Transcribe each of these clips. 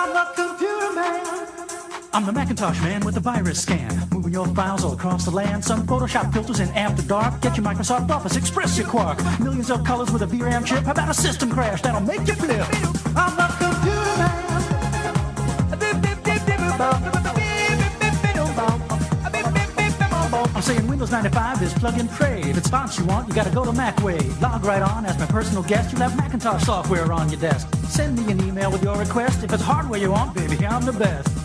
I'm the computer man. I'm the Macintosh man with the virus scan. Moving your files all across the land. Some Photoshop filters in After Dark. Get your Microsoft Office, express your quark. Millions of colors with a VRAM chip. How about a system crash that'll make you flip? I'm the computer man. I'm saying Windows 95 is plug and pray. If it's fonts you want, you gotta go to Macway. Log right on as my personal guest. You'll have Macintosh software on your desk. Send me an email with your request. If it's hardware you want, baby, I'm the best.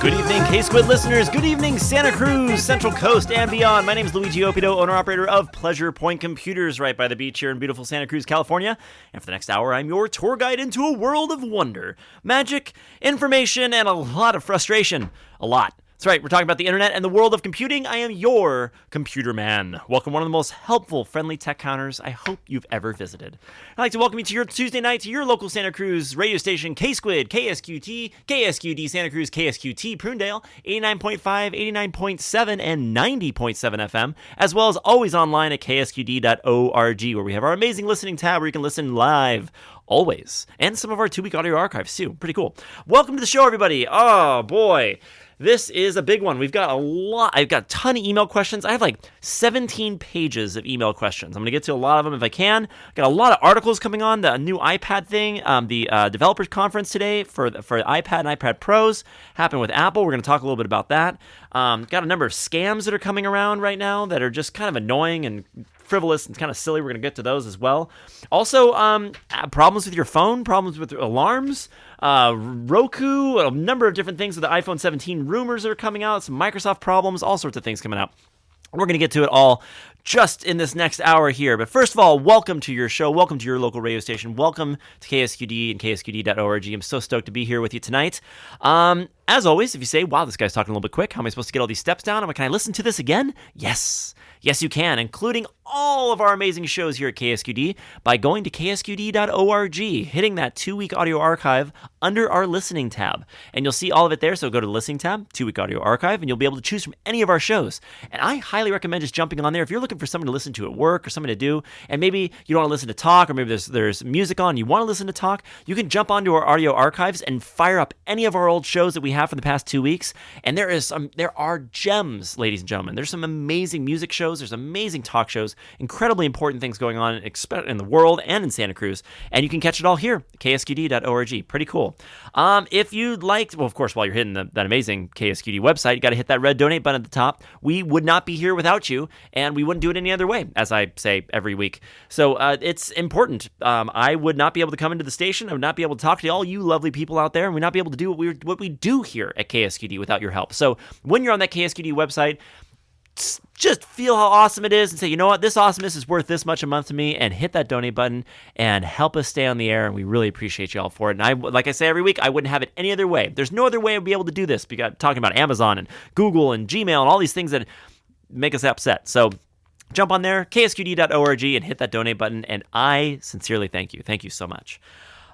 Good evening, K-Squid listeners. Good evening, Santa Cruz, Central Coast, and beyond. My name is Luigi Opido, owner-operator of Pleasure Point Computers right by the beach here in beautiful Santa Cruz, California. And for the next hour, I'm your tour guide into a world of wonder, magic, information, and a lot of frustration. A lot. That's right, we're talking about the internet and the world of computing. I am your computer man. Welcome, one of the most helpful, friendly tech counters I hope you've ever visited. I'd like to welcome you to your Tuesday night to your local Santa Cruz radio station, K-Squid, KSQT, KSQD Santa Cruz, KSQT Prunedale, 89.5, 89.7, and 90.7 FM, as well as always online at ksqd.org, where we have our amazing listening tab where you can listen live. Always. And some of our 2-week audio archives, too. Pretty cool. Welcome to the show, everybody. Oh, boy. This is a big one. We've got a lot. I've got a ton of email questions. I have like 17 pages of email questions. I'm going to get to a lot of them if I can. I've got a lot of articles coming on. The new iPad thing, the developers conference today for iPad and iPad Pros happened with Apple. We're going to talk a little bit about that. Got a number of scams that are coming around right now that are just kind of annoying and frivolous and kind of silly. We're going to get to those as well. Also, problems with your phone, problems with alarms, Roku, a number of different things with the iPhone 17 rumors that are coming out, some Microsoft problems, all sorts of things coming out. We're going to get to it all just in this next hour here. But first of all, welcome to your show. Welcome to your local radio station. Welcome to KSQD and ksqd.org. I'm so stoked to be here with you tonight. As always, if you say, wow, this guy's talking a little bit quick, how am I supposed to get all these steps down? Can I listen to this again? Yes. Yes, you can, including all of our amazing shows here at KSQD by going to ksqd.org, hitting that 2-week audio archive under our listening tab. And you'll see all of it there. So go to the listening tab, 2-week audio archive, and you'll be able to choose from any of our shows. And I highly recommend just jumping on there. If you're looking for something to listen to at work or something to do, and maybe you don't want to listen to talk, or maybe there's music on, you want to listen to talk, you can jump onto our audio archives and fire up any of our old shows that we have from the past 2 weeks. And there are gems, ladies and gentlemen. There's some amazing music shows. There's amazing talk shows, incredibly important things going on in the world and in Santa Cruz, and you can catch it all here, ksqd.org. Pretty cool. If you'd like, well, of course, while you're hitting that amazing KSQD website, you got to hit that red donate button at the top. We would not be here without you, and we wouldn't do it any other way, as I say every week. So it's important. I would not be able to come into the station. I would not be able to talk to all you lovely people out there, and we'd not be able to do what we do here at KSQD without your help. So when you're on that KSQD website, just feel how awesome it is and say, you know what, this awesomeness is worth this much a month to me, and hit that donate button and help us stay on the air, and we really appreciate you all for it. And like I say every week, I wouldn't have it any other way. There's no other way I'd be able to do this. We got talking about Amazon and Google and Gmail and all these things that make us upset. So jump on there, ksqd.org, and hit that donate button, and I sincerely thank you. Thank you so much.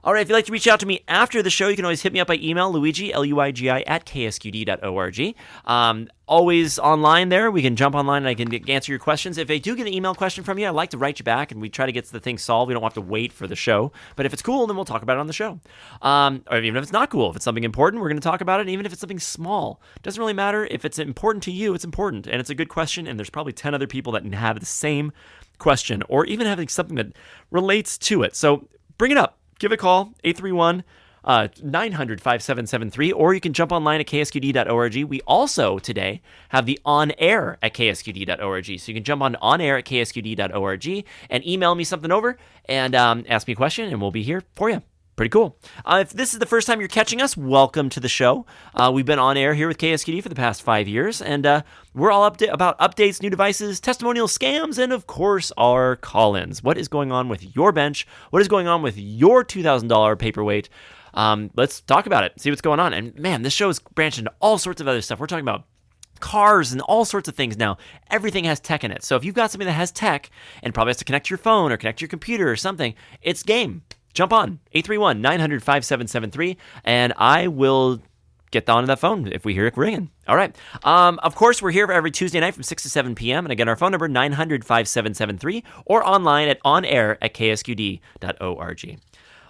All right, if you'd like to reach out to me after the show, you can always hit me up by email, Luigi, Luigi, at ksqd.org. Always online there. We can jump online and I can answer your questions. If I do get an email question from you, I'd like to write you back, and we try to get the thing solved. We don't have to wait for the show. But if it's cool, then we'll talk about it on the show. Or even if it's not cool, if it's something important, we're going to talk about it. And even if it's something small, it doesn't really matter. If it's important to you, it's important. And it's a good question, and there's probably 10 other people that have the same question, or even having something that relates to it. So bring it up. Give it a call, 831-900-5773, or you can jump online at ksqd.org. We also today have the On Air at ksqd.org. So you can jump on air at ksqd.org and email me something over and ask me a question, and we'll be here for you. Pretty cool. If this is the first time you're catching us, welcome to the show. We've been on air here with KSQD for the past 5 years, and we're all about updates, new devices, testimonial scams, and of course, our call-ins. What is going on with your bench? What is going on with your $2,000 paperweight? Let's talk about it, see what's going on. And man, this show is branched into all sorts of other stuff. We're talking about cars and all sorts of things now. Everything has tech in it. So if you've got something that has tech and probably has to connect to your phone or connect to your computer or something, it's game. Jump on, 831-900-5773, and I will get onto that phone if we hear it ringing. All right. Of course, we're here every Tuesday night from 6 to 7 p.m. And again, our phone number, 900-5773, or online at onair at ksqd.org.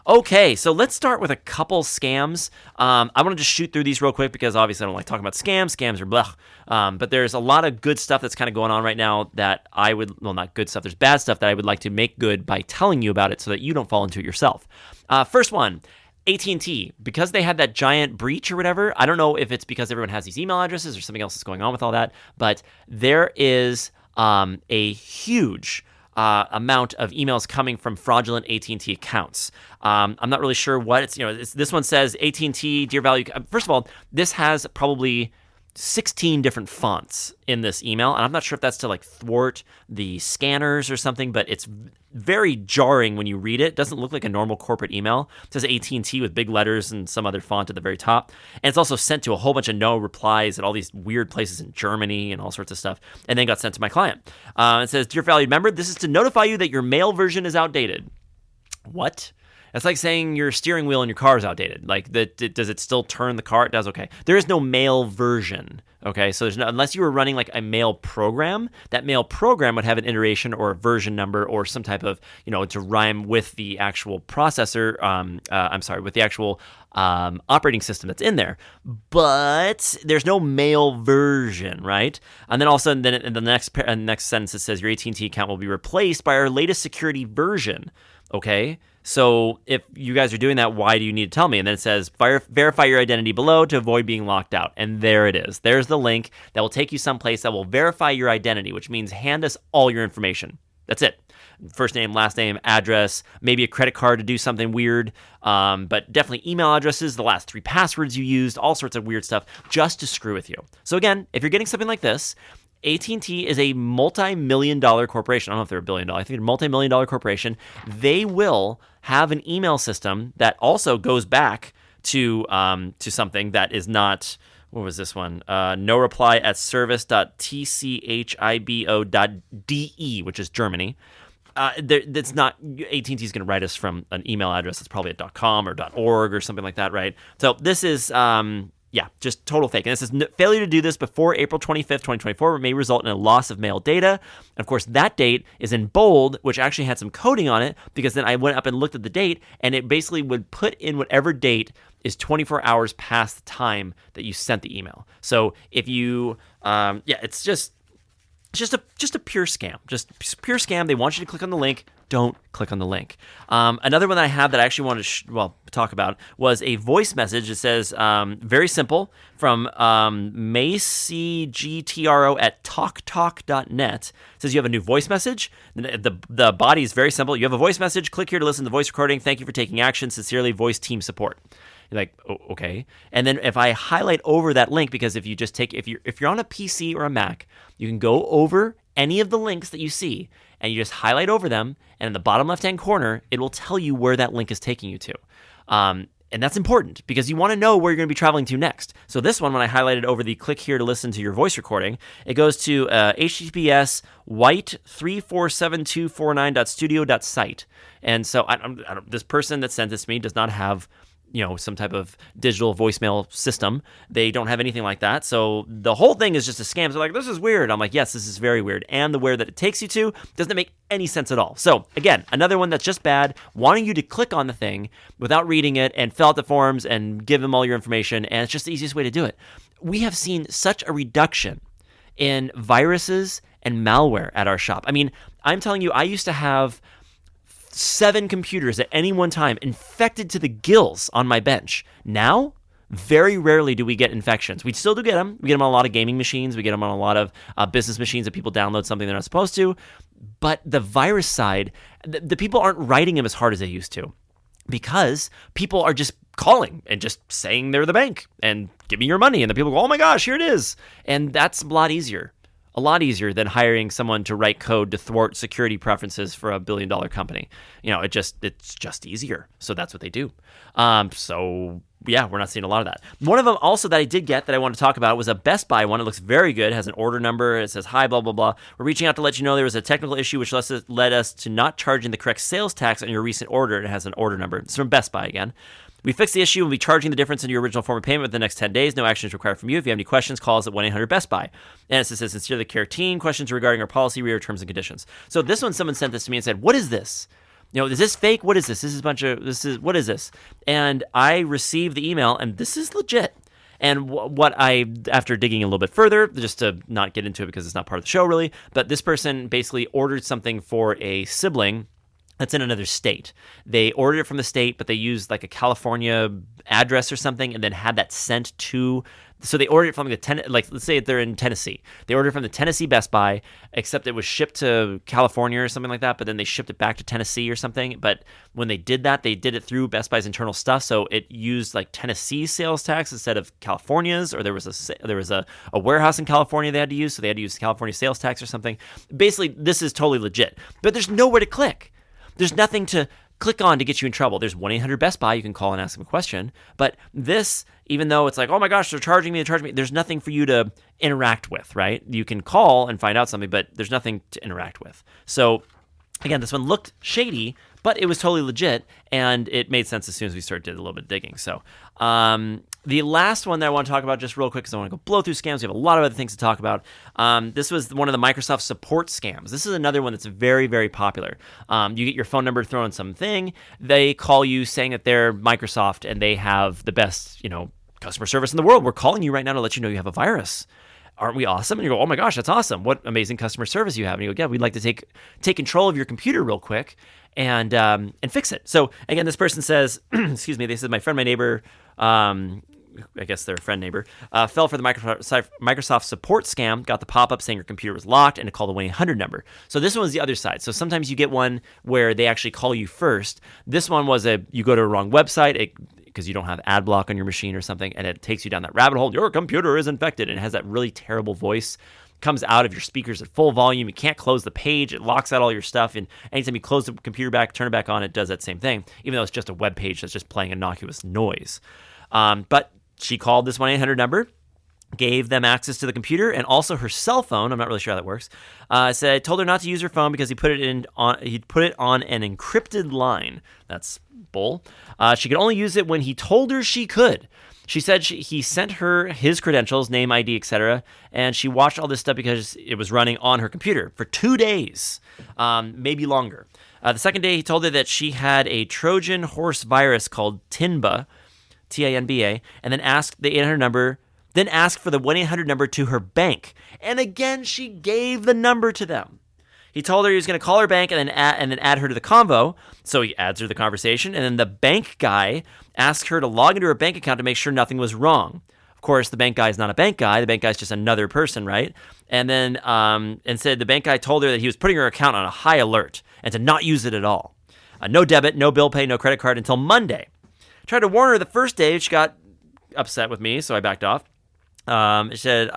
Okay, so let's start with a couple scams. I want to just shoot through these real quick because obviously I don't like talking about scams. Scams are blah. But there's a lot of good stuff that's kind of going on right now that not good stuff. There's bad stuff that I would like to make good by telling you about it so that you don't fall into it yourself. First one. AT&T, because they had that giant breach or whatever, I don't know if it's because everyone has these email addresses or something else that's going on with all that, but there is a huge amount of emails coming from fraudulent AT&T accounts. I'm not really sure what this one says AT&T, dear value. First of all, this has probably 16 different fonts in this email, and I'm not sure if that's to like thwart the scanners or something, but it's very jarring when you read it. It doesn't look like a normal corporate email. It says AT&T with big letters and some other font at the very top, and it's also sent to a whole bunch of no replies at all these weird places in Germany and all sorts of stuff, and then got sent to my client. It says, dear valued member, this is to notify you that your mail version is outdated. What? That's like saying your steering wheel in your car is outdated. Like, does it still turn the car? It does. Okay. There is no mail version. Okay. So unless you were running like a mail program, that mail program would have an iteration or a version number or some type of, to rhyme with the actual processor. With the actual operating system that's in there. But there's no mail version, right? And then all of a sudden, then in the next sentence, it says your AT&T account will be replaced by our latest security version. Okay. So if you guys are doing that, why do you need to tell me? And then it says, verify your identity below to avoid being locked out. And there it is. There's the link that will take you someplace that will verify your identity, which means hand us all your information. That's it. First name, last name, address, maybe a credit card to do something weird, but definitely email addresses, the last 3 passwords you used, all sorts of weird stuff just to screw with you. So again, if you're getting something like this, AT&T is a multi-million-dollar corporation. I don't know if they're $1 billion. I think they're a multi-million-dollar corporation. They will have an email system that also goes back to something that is not. What was this one? No reply at service.tchibo.de, which is Germany. That's not. AT&T is going to write us from an email address that's probably at .com or .org or something like that, right? So this is. Just total fake. And it says, failure to do this before April 25th, 2024 may result in a loss of mail data. And of course, that date is in bold, which actually had some coding on it, because then I went up and looked at the date, and it basically would put in whatever date is 24 hours past the time that you sent the email. So if you, it's just a pure scam. Just pure scam. They want you to click on the link. Don't click on the link. Another one that I have that I actually wanted to talk about was a voice message. It says, very simple, from macgtro@talktalk.net. It says you have a new voice message. The body is very simple. You have a voice message. Click here to listen to the voice recording. Thank you for taking action. Sincerely, voice team support. You're like, oh, okay. And then if I highlight over that link, because if you're on a PC or a Mac, you can go over any of the links that you see, and you just highlight over them, and in the bottom left-hand corner, it will tell you where that link is taking you to. And that's important because you want to know where you're going to be traveling to next. So this one, when I highlighted over the click here to listen to your voice recording, it goes to https white347249.studio.site. And so this person that sent this to me does not have some type of digital voicemail system. They don't have anything like that. So the whole thing is just a scam. So they're like, this is weird. I'm like, yes, this is very weird. And the where that it takes you to doesn't make any sense at all. So again, another one that's just bad, wanting you to click on the thing without reading it and fill out the forms and give them all your information. And it's just the easiest way to do it. We have seen such a reduction in viruses and malware at our shop. I mean, I'm telling you, I used to have 7 computers at any one time infected to the gills on my bench. Now, very rarely do we get infections. We still do get them. We get them on a lot of gaming machines. We get them on a lot of business machines that people download something they're not supposed to. But the virus side, the people aren't writing them as hard as they used to, because people are just calling and just saying they're the bank and give me your money. And the people go, oh my gosh, here it is. And that's a lot easier than hiring someone to write code to thwart security preferences for a $1 billion company. It's just easier. So that's what they do. We're not seeing a lot of that. One of them also that I did get that I want to talk about was a Best Buy one. It looks very good. It has an order number. It says, hi, blah, blah, blah. We're reaching out to let you know there was a technical issue which led us to not charging the correct sales tax on your recent order. It has an order number. It's from Best Buy again. We fixed the issue and we'll be charging the difference in your original form of payment within the next 10 days. No action is required from you. If you have any questions, call us at 1-800-BEST-BUY. And it says, sincerely, Care Team. Questions regarding our policy, read our terms and conditions. So this one, someone sent this to me and said, what is this? Is this fake? What is this? What is this? And I received the email, and this is legit. And after digging a little bit further, just to not get into it because it's not part of the show really, but this person basically ordered something for a sibling that's in another state. They ordered it from the state, but they used like a California address or something and then had that sent to... So they ordered it from let's say they're in Tennessee. They ordered it from the Tennessee Best Buy, except it was shipped to California or something like that, but then they shipped it back to Tennessee or something. But when they did that, they did it through Best Buy's internal stuff, so it used like Tennessee sales tax instead of California's, or there was a warehouse in California they had to use, so they had to use California sales tax or something. Basically, this is totally legit. But there's nowhere to click. There's nothing to click on to get you in trouble. There's 1-800-BEST BUY. You can call and ask them a question. But this, even though it's like, oh my gosh, they're charging me, there's nothing for you to interact with, right? You can call and find out something, but there's nothing to interact with. So again, this one looked shady, but it was totally legit, and it made sense as soon as we started doing a little bit of digging. So the last one that I want to talk about just real quick, because I want to go blow through scams. We have a lot of other things to talk about. This was one of the Microsoft support scams. This is another one that's very, very popular. You get your phone number thrown something. They call you saying that they're Microsoft and they have the best, customer service in the world. We're calling you right now to let you know you have a virus. Aren't we awesome? And you go, oh my gosh, that's awesome. What amazing customer service you have. And you go, yeah, we'd like to take control of your computer real quick and fix it. So again, this person says, excuse me, they said, my friend, my neighbor, I guess they're a friend neighbor, fell for the Microsoft support scam, got the pop-up saying your computer was locked, and to call the 1-800 number. So this one was the other side. So sometimes you get one where they actually call you first. This one was you go to a wrong website, because you don't have ad block on your machine or something, and it takes you down that rabbit hole. Your computer is infected, and it has that really terrible voice. Comes out of your speakers at full volume. You can't close the page. It locks out all your stuff, and anytime you close the computer back, turn it back on, it does that same thing, even though it's just a web page that's just playing innocuous noise. But she called this 1-800 number, gave them access to the computer and also her cell phone. I'm not really sure how that works. Told her not to use her phone because he put it on an encrypted line. That's bull. She could only use it when he told her she could. She said he sent her his credentials, name, ID, etc., and she watched all this stuff because it was running on her computer for 2 days, maybe longer. The second day, he told her that she had a Trojan horse virus called Tinba, Tinba, and then asked the 800 number. Then asked for the 1-800 number to her bank. And again, she gave the number to them. He told her he was going to call her bank and then add her to the convo. So he adds her to the conversation. And then the bank guy asked her to log into her bank account to make sure nothing was wrong. Of course, the bank guy is not a bank guy. The bank guy is just another person, right? And then and said the bank guy told her that he was putting her account on a high alert and to not use it at all. No debit, no bill pay, no credit card until Monday. Tried to warn her the first day. She got upset with me, so I backed off. It said,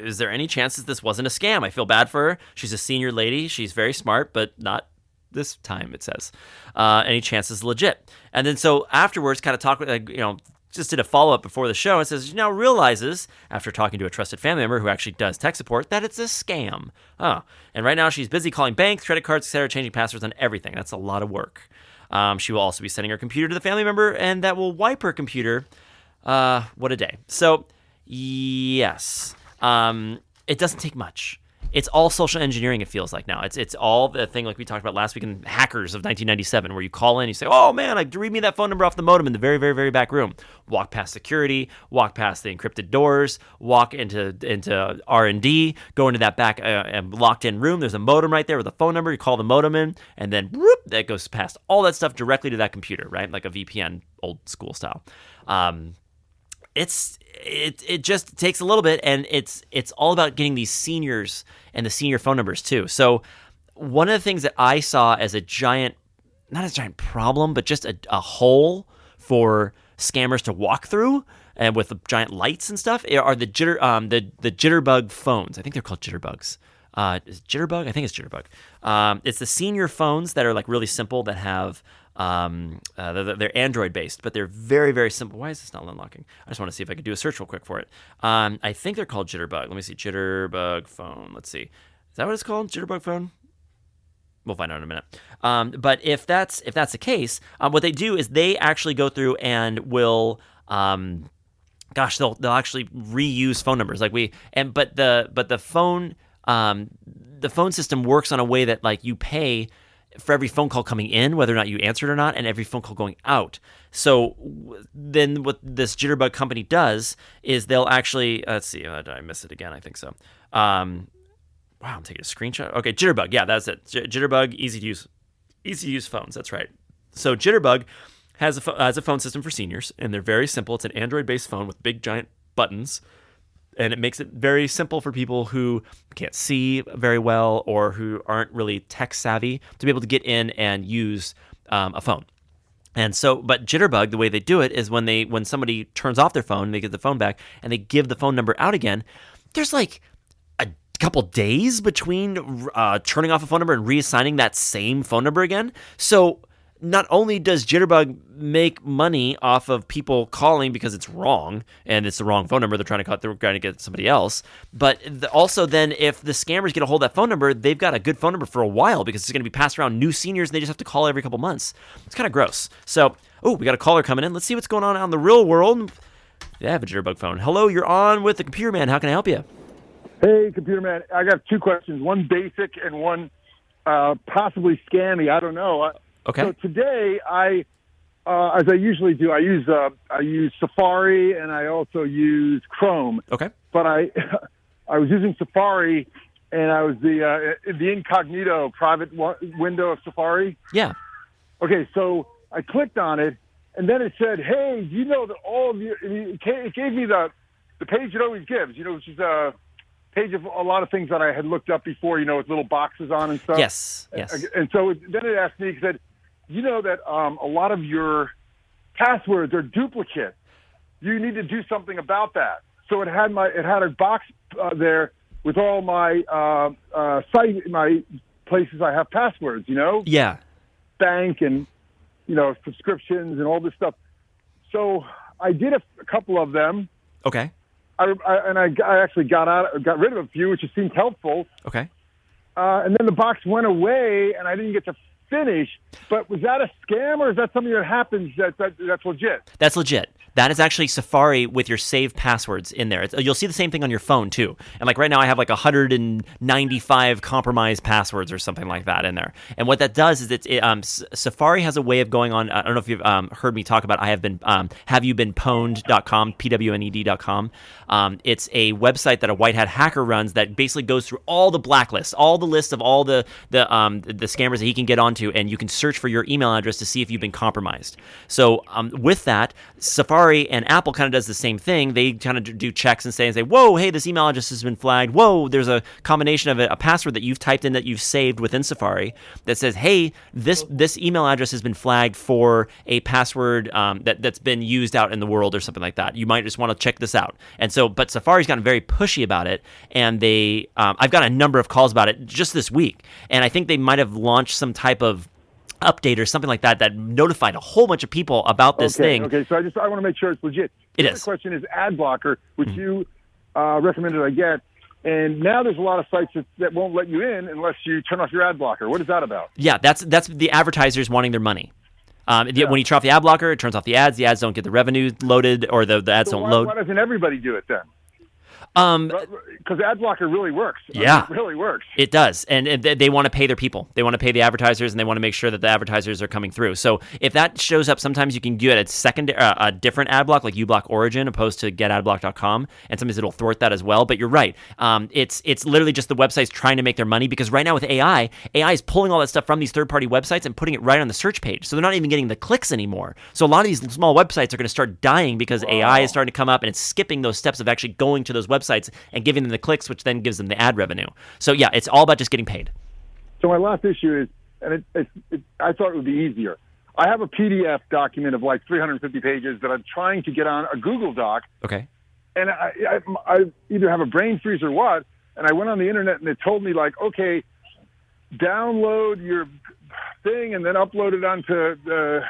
is there any chance that this wasn't a scam? I feel bad for her. She's a senior lady. She's very smart, but not this time, it says. Any chance is legit. And then so afterwards, kind of talk, just did a follow-up before the show and says, she now realizes, after talking to a trusted family member who actually does tech support, that it's a scam. Oh, and right now she's busy calling banks, credit cards, etc., changing passwords on everything. That's a lot of work. She will also be sending her computer to the family member, and that will wipe her computer. What a day. So... yes. It doesn't take much. It's all social engineering, it feels like now. It's all the thing like we talked about last week in Hackers of 1997, where you call in, you say, oh man, read me that phone number off the modem in the very, very, very back room. Walk past security, walk past the encrypted doors, walk into R&D, go into that back locked in room. There's a modem right there with a phone number. You call the modem in, and then whoop, that goes past all that stuff directly to that computer, right? Like a VPN, old school style. It just takes a little bit, and it's all about getting these seniors and the senior phone numbers too. So one of the things that I saw as not a giant problem, but just a hole for scammers to walk through, and with the giant lights and stuff, are the jitterbug phones. I think they're called jitterbugs. Is it Jitterbug? I think it's Jitterbug. It's the senior phones that are like really simple, that have they're Android based, but they're very, very simple. Why is this not unlocking? I just want to see if I can do a search real quick for it. I think they're called Jitterbug. Let me see. Jitterbug phone. Let's see. Is that what it's called? Jitterbug phone? We'll find out in a minute. But if that's the case, what they do is they actually go through and will, they'll actually reuse phone numbers. But the phone system works on a way that like you pay for every phone call coming in, whether or not you answered or not, and every phone call going out. So then what this Jitterbug company does is they'll actually, let's see, did I miss it again? I think so. Wow, I'm taking a screenshot. Okay, Jitterbug, yeah, that's it. Jitterbug, easy to use phones, that's right. So Jitterbug has a phone system for seniors, and they're very simple. It's an Android-based phone with big, giant buttons, and it makes it very simple for people who can't see very well or who aren't really tech savvy to be able to get in and use a phone. And so, but Jitterbug, the way they do it is when somebody turns off their phone, they get the phone back, and they give the phone number out again, there's like a couple days between turning off a phone number and reassigning that same phone number again. So not only does Jitterbug make money off of people calling because it's wrong and it's the wrong phone number, they're trying to get somebody else, but also then if the scammers get a hold of that phone number, they've got a good phone number for a while because it's going to be passed around new seniors and they just have to call every couple months. It's kind of gross. So, we got a caller coming in. Let's see what's going on out in the real world. Yeah, I have a Jitterbug phone. Hello, you're on with the Computer Man. How can I help you? Hey, Computer Man. I got two questions, one basic and one possibly scammy. I don't know. Okay. So today, as I usually do, I use Safari and I also use Chrome. Okay. But I was using Safari, and I was the incognito private window of Safari. Yeah. Okay, so I clicked on it, and then it said, "Hey, you know that all of your." It gave me the page it always gives, which is a page of a lot of things that I had looked up before, with little boxes on and stuff. Yes. And so then it asked me, it said, you know that a lot of your passwords are duplicate. You need to do something about that. So it had a box there with all my my places I have passwords. Yeah. Bank and subscriptions and all this stuff. So I did a couple of them. Okay. I actually got rid of a few, which seemed helpful. Okay. And then the box went away, and I didn't get to finish. But was that a scam, or is that something that happens that's legit? That's legit. That is actually Safari with your saved passwords in there. You'll see the same thing on your phone too. And like right now I have like 195 compromised passwords or something like that in there. And what that does is Safari has a way of going on. I don't know if you've heard me talk about haveyouBeenPwned.com, PWNED.com. It's a website that a white hat hacker runs that basically goes through all the blacklists, all the lists of all the scammers that he can get onto, and you can search for your email address to see if you've been compromised. So with that, Safari and Apple kind of does the same thing. They kind of do checks and say, whoa, hey, this email address has been flagged. Whoa, there's a combination of a password that you've typed in that you've saved within Safari that says, hey, this email address has been flagged for a password that's been used out in the world or something like that. You might just want to check this out. And so, but Safari's gotten very pushy about it, and I've got a number of calls about it just this week, and I think they might have launched some type of update or something like that notified a whole bunch of people about this thing. Okay, so I want to make sure it's legit. It The is. other question is ad blocker, which you recommended I get. And now there's a lot of sites that won't let you in unless you turn off your ad blocker. What is that about? Yeah, that's the advertisers wanting their money. When you turn off the ad blocker, it turns off the ads. The ads don't get the revenue loaded, or the ads don't load. Why doesn't everybody do it then? Because ad blocker really works. Yeah. It really works. It does, and they want to pay their people. They want to pay the advertisers, and they want to make sure that the advertisers are coming through. So if that shows up, sometimes you can do it at a different ad block, like uBlock Origin, opposed to getadblock.com, and sometimes it'll thwart that as well. But you're right. It's literally just the websites trying to make their money, because right now with AI is pulling all that stuff from these third-party websites and putting it right on the search page. So they're not even getting the clicks anymore. So a lot of these small websites are going to start dying because AI is starting to come up, and it's skipping those steps of actually going to those websites and giving them the clicks, which then gives them the ad revenue. So yeah, it's all about just getting paid. So my last issue is, and I thought it would be easier. I have a PDF document of like 350 pages that I'm trying to get on a Google Doc. Okay. And I either have a brain freeze or what, and I went on the internet and it told me like, okay, download your thing and then upload it onto the.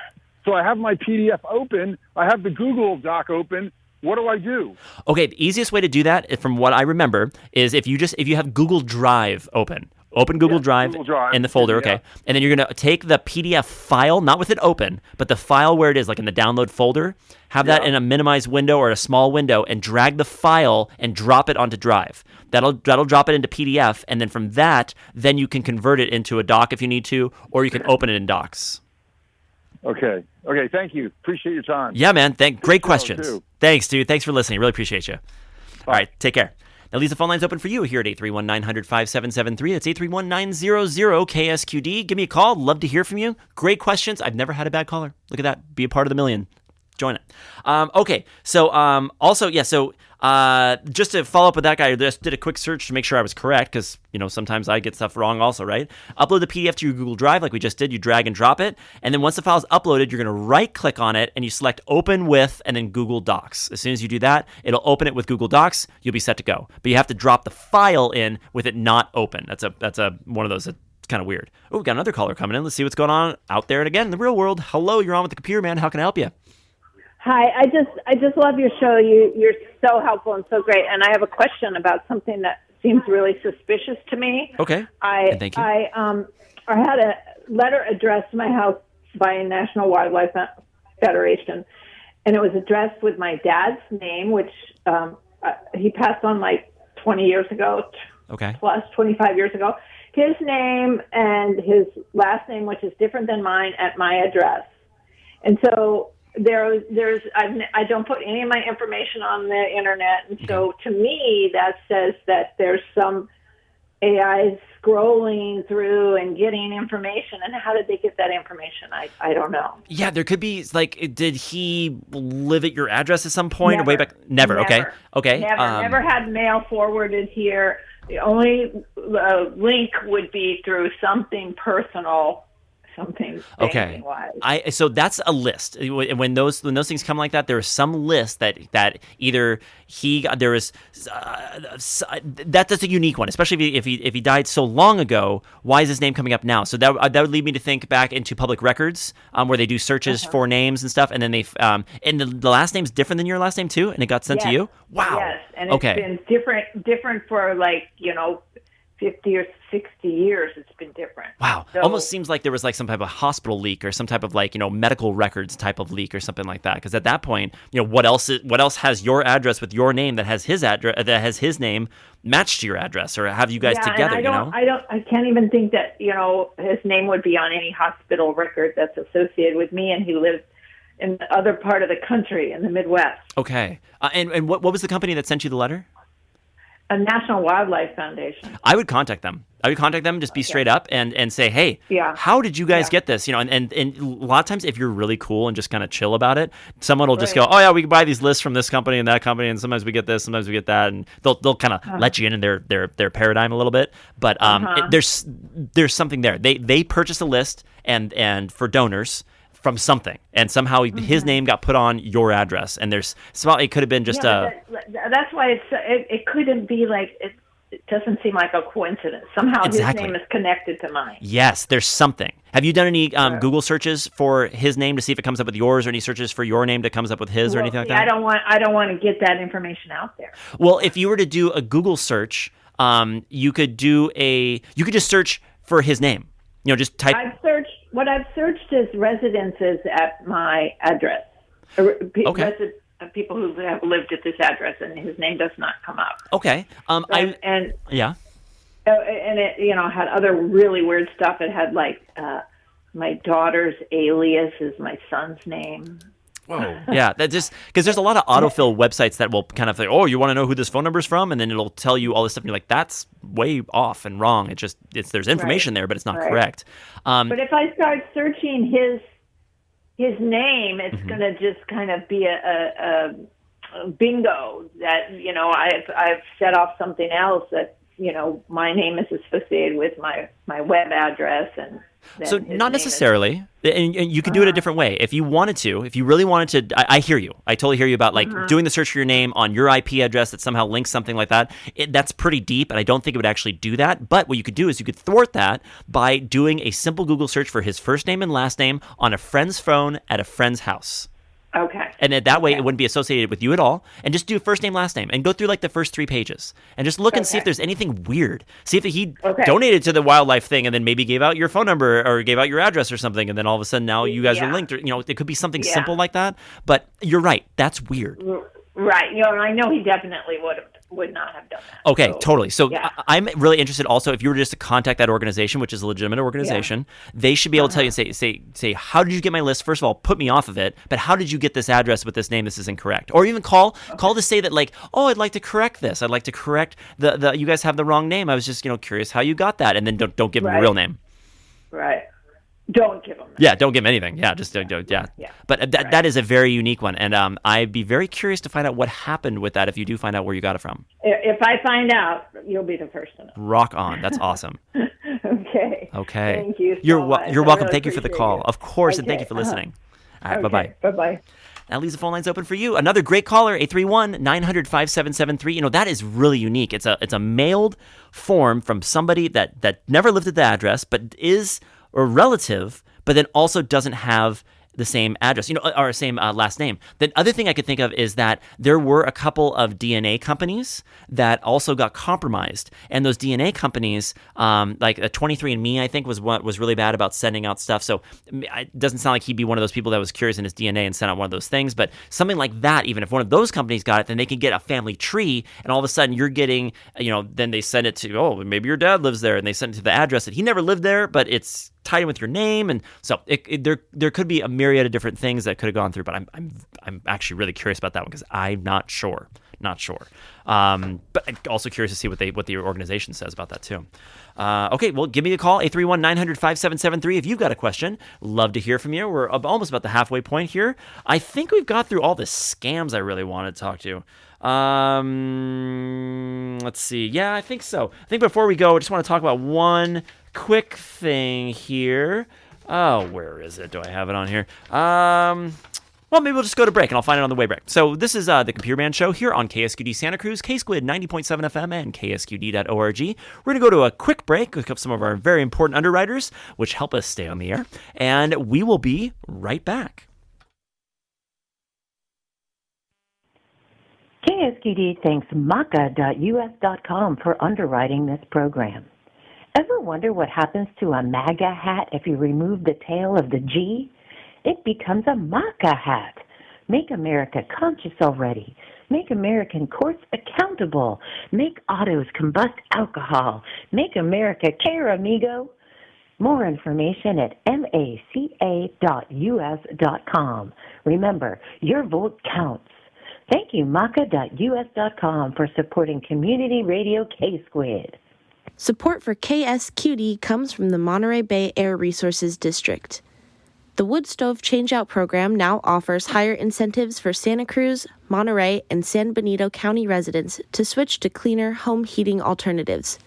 So I have my PDF open. I have the Google Doc open. What do I do? Okay, the easiest way to do that, from what I remember, is if you have Google Drive open, Open Google Drive Google Drive, in the folder, yeah. okay. And then you're going to take the PDF file, not with it open, but the file where it is, like in the download folder, have that in a minimized window or a small window, and drag the file and drop it onto Drive. That'll drop it into PDF, and then from that, then you can convert it into a doc if you need to, or you can open it in Docs. Okay. Thank you. Appreciate your time. Yeah, man. Great questions. too. Thanks, dude. Thanks for listening. Really appreciate you. All right, take care. Now, Lisa, phone line's open for you here at 831-900-5773. That's 831-900-KSQD. Give me a call. Love to hear from you. Great questions. I've never had a bad caller. Look at that. Be a part of the million. Join it. Okay. So, just to follow up with that guy, I just did a quick search to make sure I was correct, because, sometimes I get stuff wrong also, right? Upload the PDF to your Google Drive like we just did. You drag and drop it. And then once the file's uploaded, you're going to right-click on it, and you select Open With, and then Google Docs. As soon as you do that, it'll open it with Google Docs. You'll be set to go. But you have to drop the file in with it not open. That's one of those that's kind of weird. Oh, we've got another caller coming in. Let's see what's going on out there again in the real world. Hello, you're on with the computer man. How can I help you? Hi, I just love your show. You're so helpful and so great. And I have a question about something that seems really suspicious to me. Okay. Thank you. I had a letter addressed to my house by a National Wildlife Federation, and it was addressed with my dad's name, which he passed on like 20 years ago, plus 25 years ago. His name and his last name, which is different than mine, at my address. And so I don't put any of my information on the internet, and so to me that says that there's some AI scrolling through and getting information. And how did they get that information? I don't know. Yeah, there could be, like, did he live at your address at some point? Never. Or way back? Never. Okay. Never had mail forwarded here. The only link would be through something personal. Okay. So that's a list. When those things come like that, there is some list that either that's a unique one, especially if he died so long ago. Why is his name coming up now? So that would lead me to think back into public records, where they do searches for names and stuff, and then and the last name's different than your last name too, and it got sent to you. Wow. Yes, and it's been different for 50 or 60 years. It's been different. Wow. So, almost seems like there was like some type of hospital leak or some type of medical records type of leak or something like that. Because at that point, what else has your address with your name that has his address, that has his name matched to your address, or have you guys together? I can't even think that his name would be on any hospital record that's associated with me, and he lives in the other part of the country in the Midwest. Okay. And what was the company that sent you the letter? A National Wildlife Foundation. I would contact them. Just be straight up and say, hey, how did you guys get this? And a lot of times if you're really cool and just kind of chill about it, someone will just go, oh yeah, we can buy these lists from this company and that company, and sometimes we get this, sometimes we get that, and they'll kind of let you in their paradigm a little bit. But there's something there. They purchased a list and for donors from something, and somehow his name got put on your address, and it could have been just that's why it couldn't be like it doesn't seem like a coincidence. Somehow his name is connected to mine. Yes, there's something. Have you done any Google searches for his name to see if it comes up with yours, or any searches for your name that comes up with his, or anything like that? I don't want to get that information out there. Well, if you were to do a Google search, you could just search for his name. Just type. What I've searched is residences at my address. People who have lived at this address, and his name does not come up. Okay. And it had other really weird stuff. It had my daughter's alias is my son's name. Whoa. Yeah, that just because there's a lot of autofill websites that will kind of say, oh, you want to know who this phone number is from, and then it'll tell you all this stuff, and you're like, that's way off and wrong. There's information there, but it's not correct. But if I start searching his name, it's going to just kind of be a bingo that I've set off something else that my name is associated with my web address. And so not necessarily, and you could do it a different way if you wanted to. If you really wanted to, I hear you. I totally hear you about doing the search for your name on your IP address that somehow links something like that. That's pretty deep, and I don't think it would actually do that. But what you could do is you could thwart that by doing a simple Google search for his first name and last name on a friend's phone at a friend's house. Okay. And that way it wouldn't be associated with you at all. And just do first name, last name, and go through like the first 3 pages and just look and see if there's anything weird. See if he donated to the wildlife thing and then maybe gave out your phone number or gave out your address or something. And then all of a sudden now you guys are linked. Or, it could be something simple like that. But you're right. That's weird. Right. I know he definitely would not have done that. Okay, totally. So I'm really interested also, if you were just to contact that organization, which is a legitimate organization, they should be able to tell you, say, how did you get my list? First of all, put me off of it, but how did you get this address with this name? This is incorrect. Or even call to say that like, oh, I'd like to correct this. I'd like to correct the you guys have the wrong name. I was just, curious how you got that. And then don't give them a real name. Right. Don't give them that. Yeah, don't give them anything. Yeah, just yeah. But that is a very unique one, and I'd be very curious to find out what happened with that if you do find out where you got it from. If I find out, you'll be the first to know. Rock on. That's awesome. Okay. Thank you. You're much. You're welcome. Really thank you for the call. Of course, and thank you for listening. All right, bye-bye. Bye-bye. That leaves the phone lines open for you. Another great caller, 831-900-5773. That is really unique. It's a mailed form from somebody that never lived at the address, but is a relative, but then also doesn't have the same address, or same last name. The other thing I could think of is that there were a couple of DNA companies that also got compromised, and those DNA companies, like a 23andMe, I think was what was really bad about sending out stuff. So it doesn't sound like he'd be one of those people that was curious in his DNA and sent out one of those things. But something like that, even if one of those companies got it, then they can get a family tree, and all of a sudden you're getting, then they send it to, oh, maybe your dad lives there, and they send it to the address that he never lived there, but it's tied in with your name, and so there could be a myriad of different things that could have gone through. But I'm actually really curious about that one because I'm not sure. But I'm also curious to see what the organization says about that too. Okay, well, give me a call, 831-900-5773 if you've got a question. Love to hear from you. We're almost about the halfway point here. I think we've got through all the scams I really wanted to talk to. Let's see. Yeah, I think so. I think before we go, I just want to talk about one quick thing here. Oh, where is it? Do I have it on here? Well, maybe we'll just go to break, and I'll find it on the way back. So this is the Computer Man Show here on KSQD Santa Cruz, KSQD 90.7 FM, and KSQD.org. We're going to go to a quick break, look up some of our very important underwriters, which help us stay on the air, and we will be right back. KSQD thanks maca.us.com for underwriting this program. Ever wonder what happens to a MAGA hat if you remove the tail of the G? It becomes a MACA hat. Make America conscious already. Make American courts accountable. Make autos combust alcohol. Make America care, amigo. More information at maca.us.com. Remember, your vote counts. Thank you, maca.us.com, for supporting Community Radio K-Squid. Support for KSQD comes from the Monterey Bay Air Resources District. The Wood Stove Changeout Program now offers higher incentives for Santa Cruz, Monterey, and San Benito County residents to switch to cleaner home heating alternatives.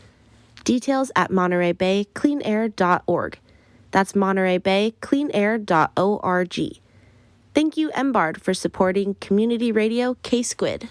Details at MontereyBayCleanAir.org. That's MontereyBayCleanAir.org. Thank you, MBARD, for supporting Community Radio K-Squid.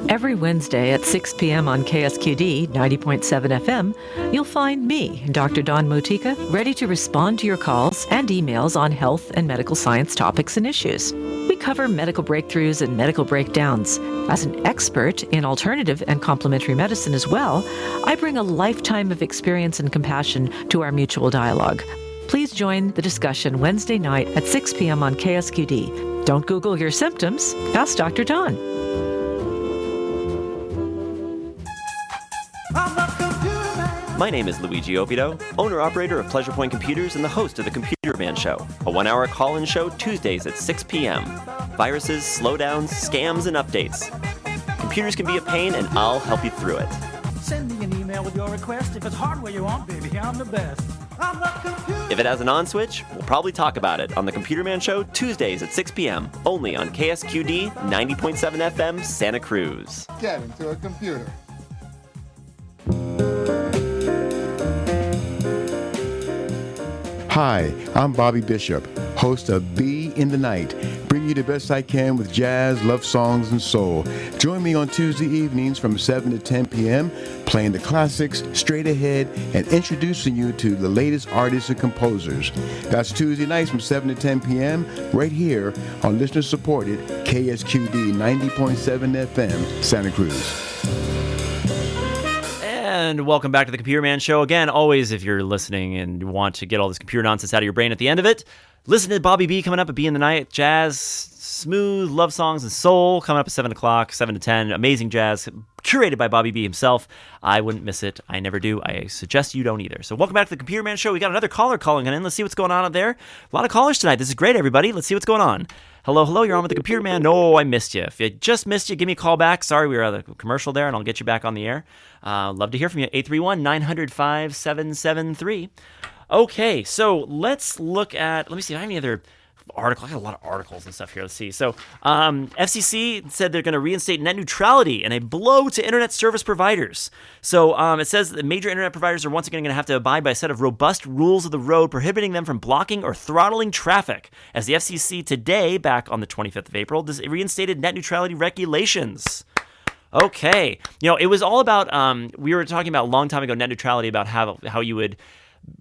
Every Wednesday at 6 p.m. on KSQD 90.7 FM, you'll find me, Dr. Dawn Motika, ready to respond to your calls and emails on health and medical science topics and issues. We cover medical breakthroughs and medical breakdowns. As an expert in alternative and complementary medicine as well, I bring a lifetime of experience and compassion to our mutual dialogue. Please join the discussion Wednesday night at 6 p.m. on KSQD. Don't Google your symptoms. Ask Dr. Dawn. My name is Luigi Opido, owner-operator of Pleasure Point Computers and the host of the Computer Man Show, a 1-hour call-in show Tuesdays at 6 p.m. Viruses, slowdowns, scams, and updates. Computers can be a pain, and I'll help you through it. Send me an email with your request. If it's hardware you want, baby, I'm the best. I'm the computer. If it has an on switch, we'll probably talk about it on the Computer Man Show Tuesdays at 6 p.m. only on KSQD 90.7 FM Santa Cruz. Get into a computer. Hi, I'm Bobby Bishop, host of Be in the Night, bring you the best I can with jazz, love songs, and soul. Join me on Tuesday evenings from 7 to 10 p.m., playing the classics straight ahead and introducing you to the latest artists and composers. That's Tuesday nights from 7 to 10 p.m. right here on listener-supported KSQD 90.7 FM, Santa Cruz. And welcome back to the Computer Man Show. Again, always, if you're listening and you want to get all this computer nonsense out of your brain at the end of it, listen to Bobby B coming up at B in the Night. Jazz, smooth love songs, and soul coming up at 7 o'clock, 7 to 10. Amazing jazz, curated by Bobby B himself. I wouldn't miss it. I never do. I suggest you don't either. So welcome back to the Computer Man Show. We got another caller calling in. Let's see what's going on out there. A lot of callers tonight. This is great, everybody. Let's see what's going on. Hello, you're on with the Computer Man. No, I missed you. If I just missed you, give me a call back. Sorry, we were at a commercial there, and I'll get you back on the air. Love to hear from you. 831-900-5773. Okay, so let's look at, let me see if I have any other article. I got a lot of articles and stuff here. Let's see. So FCC said they're going to reinstate net neutrality and a blow to internet service providers. So it says that major internet providers are once again going to have to abide by a set of robust rules of the road prohibiting them from blocking or throttling traffic, as the FCC today, back on the 25th of April, reinstated net neutrality regulations. Okay. It was all about, we were talking about a long time ago, net neutrality, about how you would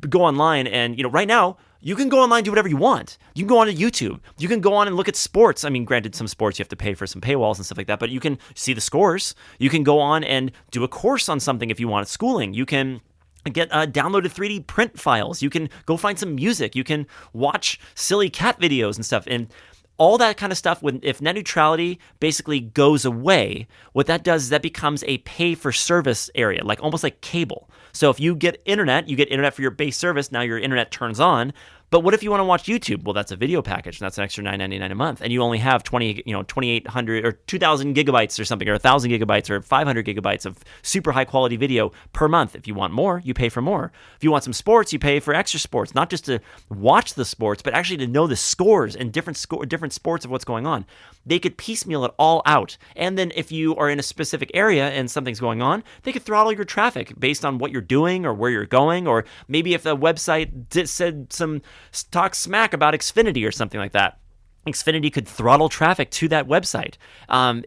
go online and, right now, you can go online and do whatever you want. You can go on to YouTube. You can go on and look at sports. I mean, granted, some sports you have to pay for some paywalls and stuff like that, but you can see the scores. You can go on and do a course on something if you want, schooling. You can get downloaded 3D print files. You can go find some music. You can watch silly cat videos and stuff. And all that kind of stuff, if net neutrality basically goes away, what that does is that becomes a pay-for-service area, almost like cable. So if you get internet for your base service. Now your internet turns on. But what if you want to watch YouTube? Well, that's a video package, and that's an extra $9.99 a month, and you only have 2,800 or 2,000 gigabytes or something, or 1,000 gigabytes or 500 gigabytes of super high quality video per month. If you want more, you pay for more. If you want some sports, you pay for extra sports, not just to watch the sports, but actually to know the scores and different sports of what's going on. They could piecemeal it all out, and then if you are in a specific area and something's going on, they could throttle your traffic based on what you're doing or where you're going, or maybe if the website said some talk smack about Xfinity or something like that. Xfinity could throttle traffic to that website. And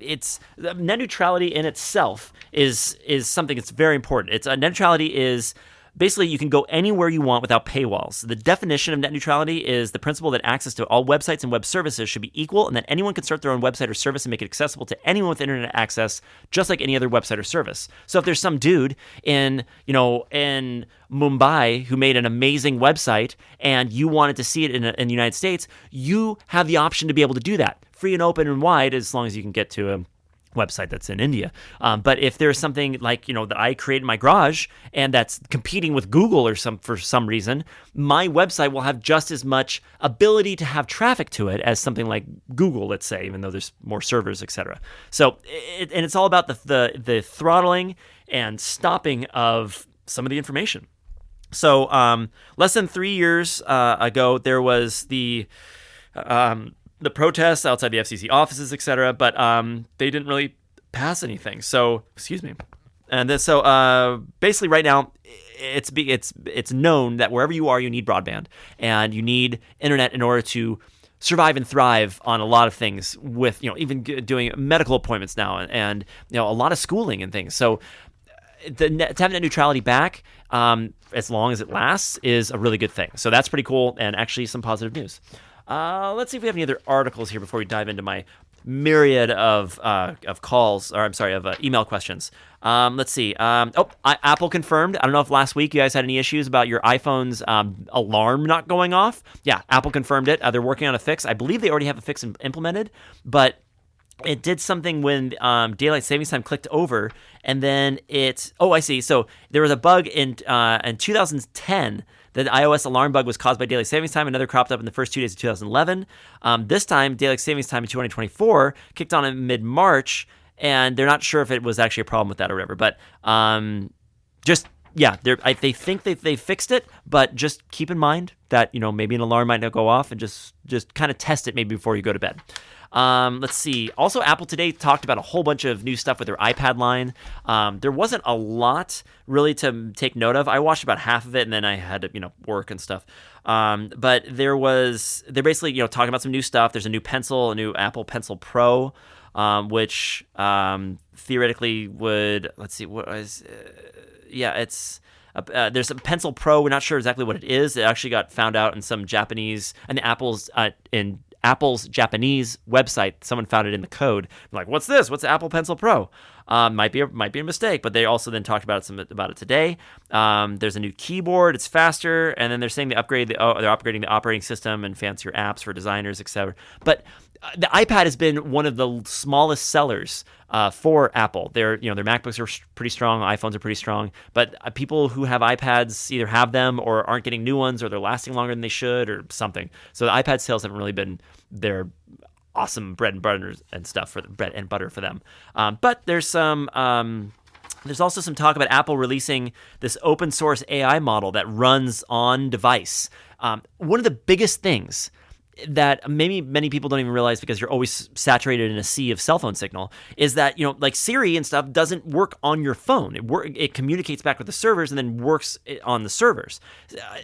it's net neutrality in itself is something that's very important. Net neutrality is basically you can go anywhere you want without paywalls. The definition of net neutrality is the principle that access to all websites and web services should be equal, and that anyone can start their own website or service and make it accessible to anyone with internet access, just like any other website or service. So if there's some dude in Mumbai who made an amazing website and you wanted to see it in the United States, you have the option to be able to do that, free and open and wide, as long as you can get to a website that's in India. But if there's something like, that I create in my garage and that's competing with Google for some reason, my website will have just as much ability to have traffic to it as something like Google, let's say, even though there's more servers, etc. So, it's all about the throttling and stopping of some of the information. So, less than 3 years ago, there was the protests outside the FCC offices, etc., but they didn't really pass anything. So, excuse me. And then, so basically right now, it's known that wherever you are, you need broadband, and you need internet in order to survive and thrive on a lot of things, with even doing medical appointments now, and a lot of schooling and things. So to have net neutrality back, as long as it lasts, is a really good thing. So that's pretty cool, and actually some positive news. Let's see if we have any other articles here before we dive into my myriad of calls, or of email questions. Let's see. Apple confirmed. I don't know if last week you guys had any issues about your iPhone's alarm not going off. Yeah, Apple confirmed it. They're working on a fix. I believe they already have a fix implemented, but it did something when daylight savings time clicked over, and then I see. So there was a bug in 2010. The iOS alarm bug was caused by daylight savings time. Another cropped up in the first 2 days of 2011. This time, daylight savings time in 2024 kicked on in mid-March, and they're not sure if it was actually a problem with that or whatever. But just they think that they fixed it, but just keep in mind that, maybe an alarm might not go off, and just kind of test it maybe before you go to bed. Let's see. Also, Apple today talked about a whole bunch of new stuff with their iPad line. There wasn't a lot really to take note of. I watched about half of it, and then I had to, work and stuff. But they're basically, talking about some new stuff. There's a new pencil, a new Apple Pencil Pro, which theoretically would, let's see, what was, it's. There's a Pencil Pro. We're not sure exactly what it is. It actually got found out in some Japanese, and Apple's Japanese website. Someone found it in the code. Like, what's this? What's Apple Pencil Pro? Might be a mistake, but they also then talked about it today. There's a new keyboard. It's faster, and then they're saying they're upgrading the operating system and fancier apps for designers, etc. But the iPad has been one of the smallest sellers for Apple. Their MacBooks are pretty strong, iPhones are pretty strong, but people who have iPads either have them or aren't getting new ones, or they're lasting longer than they should, or something. So the iPad sales haven't really been their awesome bread and butter for them. But there's also some talk about Apple releasing this open source AI model that runs on device. One of the biggest things that maybe many people don't even realize, because you're always saturated in a sea of cell phone signal, is that, like Siri and stuff doesn't work on your phone. It communicates back with the servers and then works on the servers.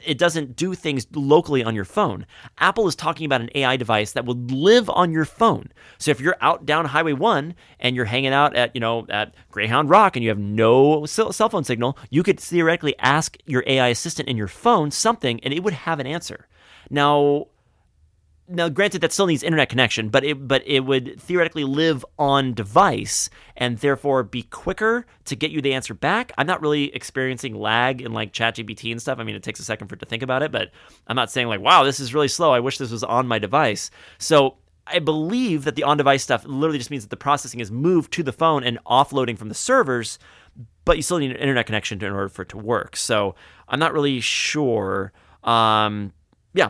It doesn't do things locally on your phone. Apple is talking about an AI device that will live on your phone. So if you're out down Highway 1 and you're hanging out at Greyhound Rock and you have no cell phone signal, you could theoretically ask your AI assistant in your phone something and it would have an answer. Now, granted, that still needs internet connection, but it would theoretically live on device and therefore be quicker to get you the answer back. I'm not really experiencing lag in like ChatGPT and stuff. I mean, it takes a second for it to think about it, but I'm not saying like, wow, this is really slow. I wish this was on my device. So I believe that the on-device stuff literally just means that the processing is moved to the phone and offloading from the servers, but you still need an internet connection in order for it to work. So I'm not really sure.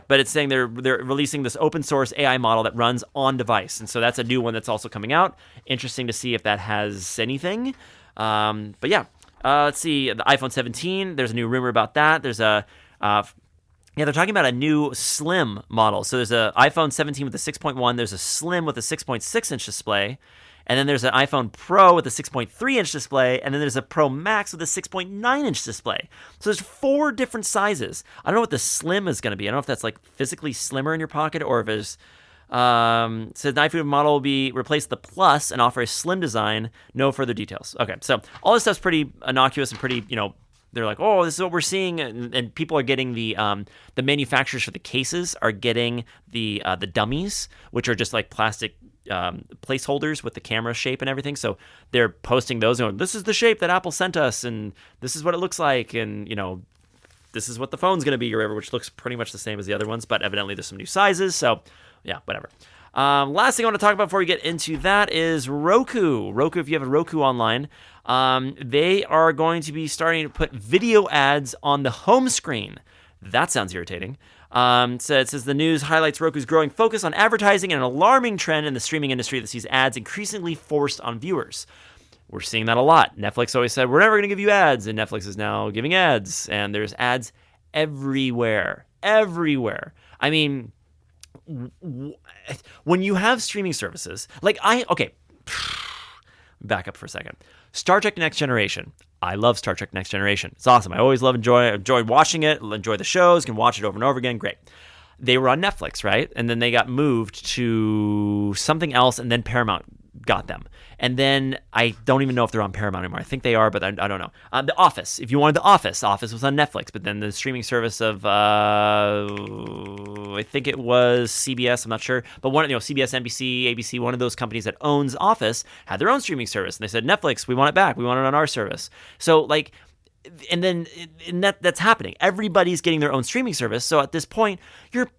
But it's saying they're releasing this open source AI model that runs on device. And so that's a new one that's also coming out. Interesting to see if that has anything. Let's see. The iPhone 17, there's a new rumor about that. There's they're talking about a new slim model. So there's an iPhone 17 with a 6.1. There's a slim with a 6.6-inch display. And then there's an iPhone Pro with a 6.3-inch display, and then there's a Pro Max with a 6.9-inch display. So there's 4 different sizes. I don't know what the Slim is going to be. I don't know if that's like physically slimmer in your pocket, or if it's says the iPhone model will be replace the Plus and offer a slim design. No further details. Okay, so all this stuff's pretty innocuous and pretty, they're like, oh, this is what we're seeing, and people are getting the manufacturers for the cases are getting the dummies, which are just like plastic placeholders with the camera shape and everything. So they're posting those and going, this is the shape that Apple sent us, and this is what it looks like, and this is what the phone's going to be, or whatever, which looks pretty much the same as the other ones, but evidently there's some new sizes. So yeah, whatever. Last thing I want to talk about before we get into that is Roku. Roku, if you have a Roku online, they are going to be starting to put video ads on the home screen. That sounds irritating. So it says the news highlights Roku's growing focus on advertising and an alarming trend in the streaming industry that sees ads increasingly forced on viewers. We're seeing that a lot. Netflix always said, we're never going to give you ads, and Netflix is now giving ads, and there's ads everywhere. I mean, when you have streaming services, back up for a second. Star Trek Next Generation. I love Star Trek Next Generation. It's awesome. I always enjoy watching it, enjoy the shows, can watch it over and over again. Great. They were on Netflix, right? And then they got moved to something else, and then Paramount got them. And then I don't even know if they're on Paramount anymore. I think they are, but I don't know. The Office. If you wanted The Office was on Netflix, but then the streaming service of I think it was CBS. I'm not sure, but CBS, NBC, ABC, one of those companies that owns Office had their own streaming service, and they said, Netflix, we want it back. We want it on our service. So that's happening. Everybody's getting their own streaming service. So at this point,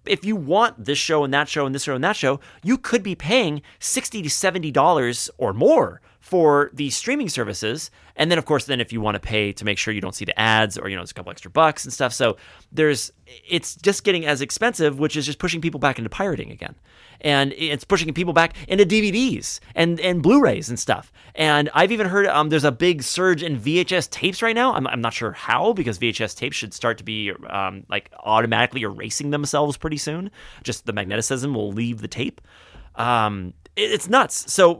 if you want this show and that show and this show and that show, you could be paying $60 to $70 or more for the streaming services. And then, of course, then if you want to pay to make sure you don't see the ads or, it's a couple extra bucks and stuff. So it's just getting as expensive, which is just pushing people back into pirating again. And it's pushing people back into DVDs and Blu-rays and stuff. And I've even heard there's a big surge in VHS tapes right now. I'm not sure how, because VHS tapes should start to be like automatically erasing themselves pretty soon. Just the magneticism will leave the tape. It's nuts. So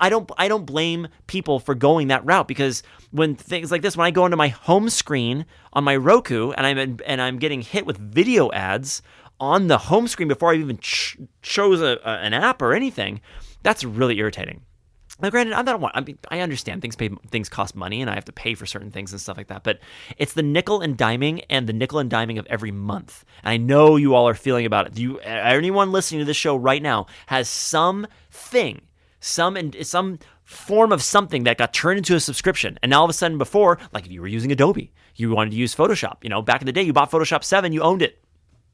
I don't blame people for going that route, because when things like this, when I go into my home screen on my Roku and I'm getting hit with video ads on the home screen before I even chose an app or anything, that's really irritating. Now, granted, I understand things cost money, and I have to pay for certain things and stuff like that, but it's the nickel and diming of every month. And I know you all are feeling about it. Anyone listening to this show right now has some form of something that got turned into a subscription. And now all of a sudden, before, like if you were using Adobe, you wanted to use Photoshop. Back in the day, you bought Photoshop 7, you owned it,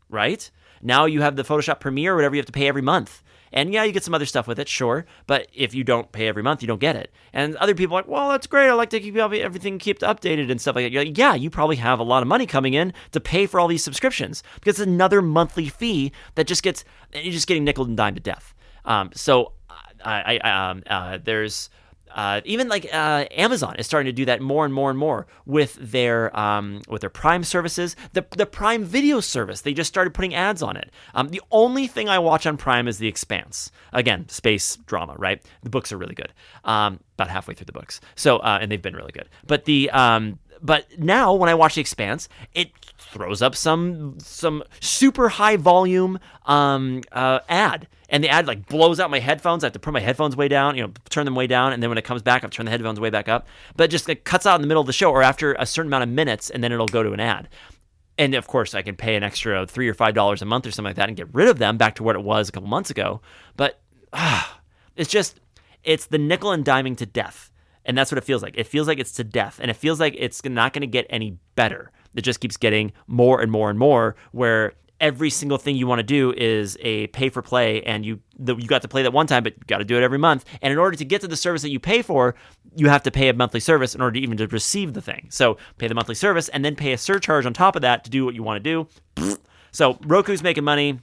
right? Now you have the Photoshop Premiere or whatever you have to pay every month. And yeah, you get some other stuff with it, sure. But if you don't pay every month, you don't get it. And other people are like, well, that's great. I like to keep everything kept updated and stuff like that. You're like, yeah, you probably have a lot of money coming in to pay for all these subscriptions, because it's another monthly fee that you're just getting nickel and dimed to death. So there's even like Amazon is starting to do that more and more and more with their Prime services. The Prime Video service, they just started putting ads on it. The only thing I watch on Prime is The Expanse. Again, space drama, right? The books are really good. About halfway through the books, so and they've been really good. But but now when I watch The Expanse, it throws up some super high volume ad. And the ad like blows out my headphones. I have to put my headphones way down, turn them way down. And then when it comes back, I've turned the headphones way back up. But it just cuts out in the middle of the show or after a certain amount of minutes, and then it'll go to an ad. And of course, I can pay an extra $3 or $5 a month or something like that and get rid of them back to what it was a couple months ago. But it's the nickel and diming to death. And that's what it feels like. It feels like it's to death. And it feels like it's not going to get any better. It just keeps getting more and more and more, where every single thing you want to do is a pay for play, and you got to play that one time, but you got to do it every month. And in order to get to the service that you pay for, you have to pay a monthly service in order to even to receive the thing. So pay the monthly service and then pay a surcharge on top of that to do what you want to do. So Roku's making money.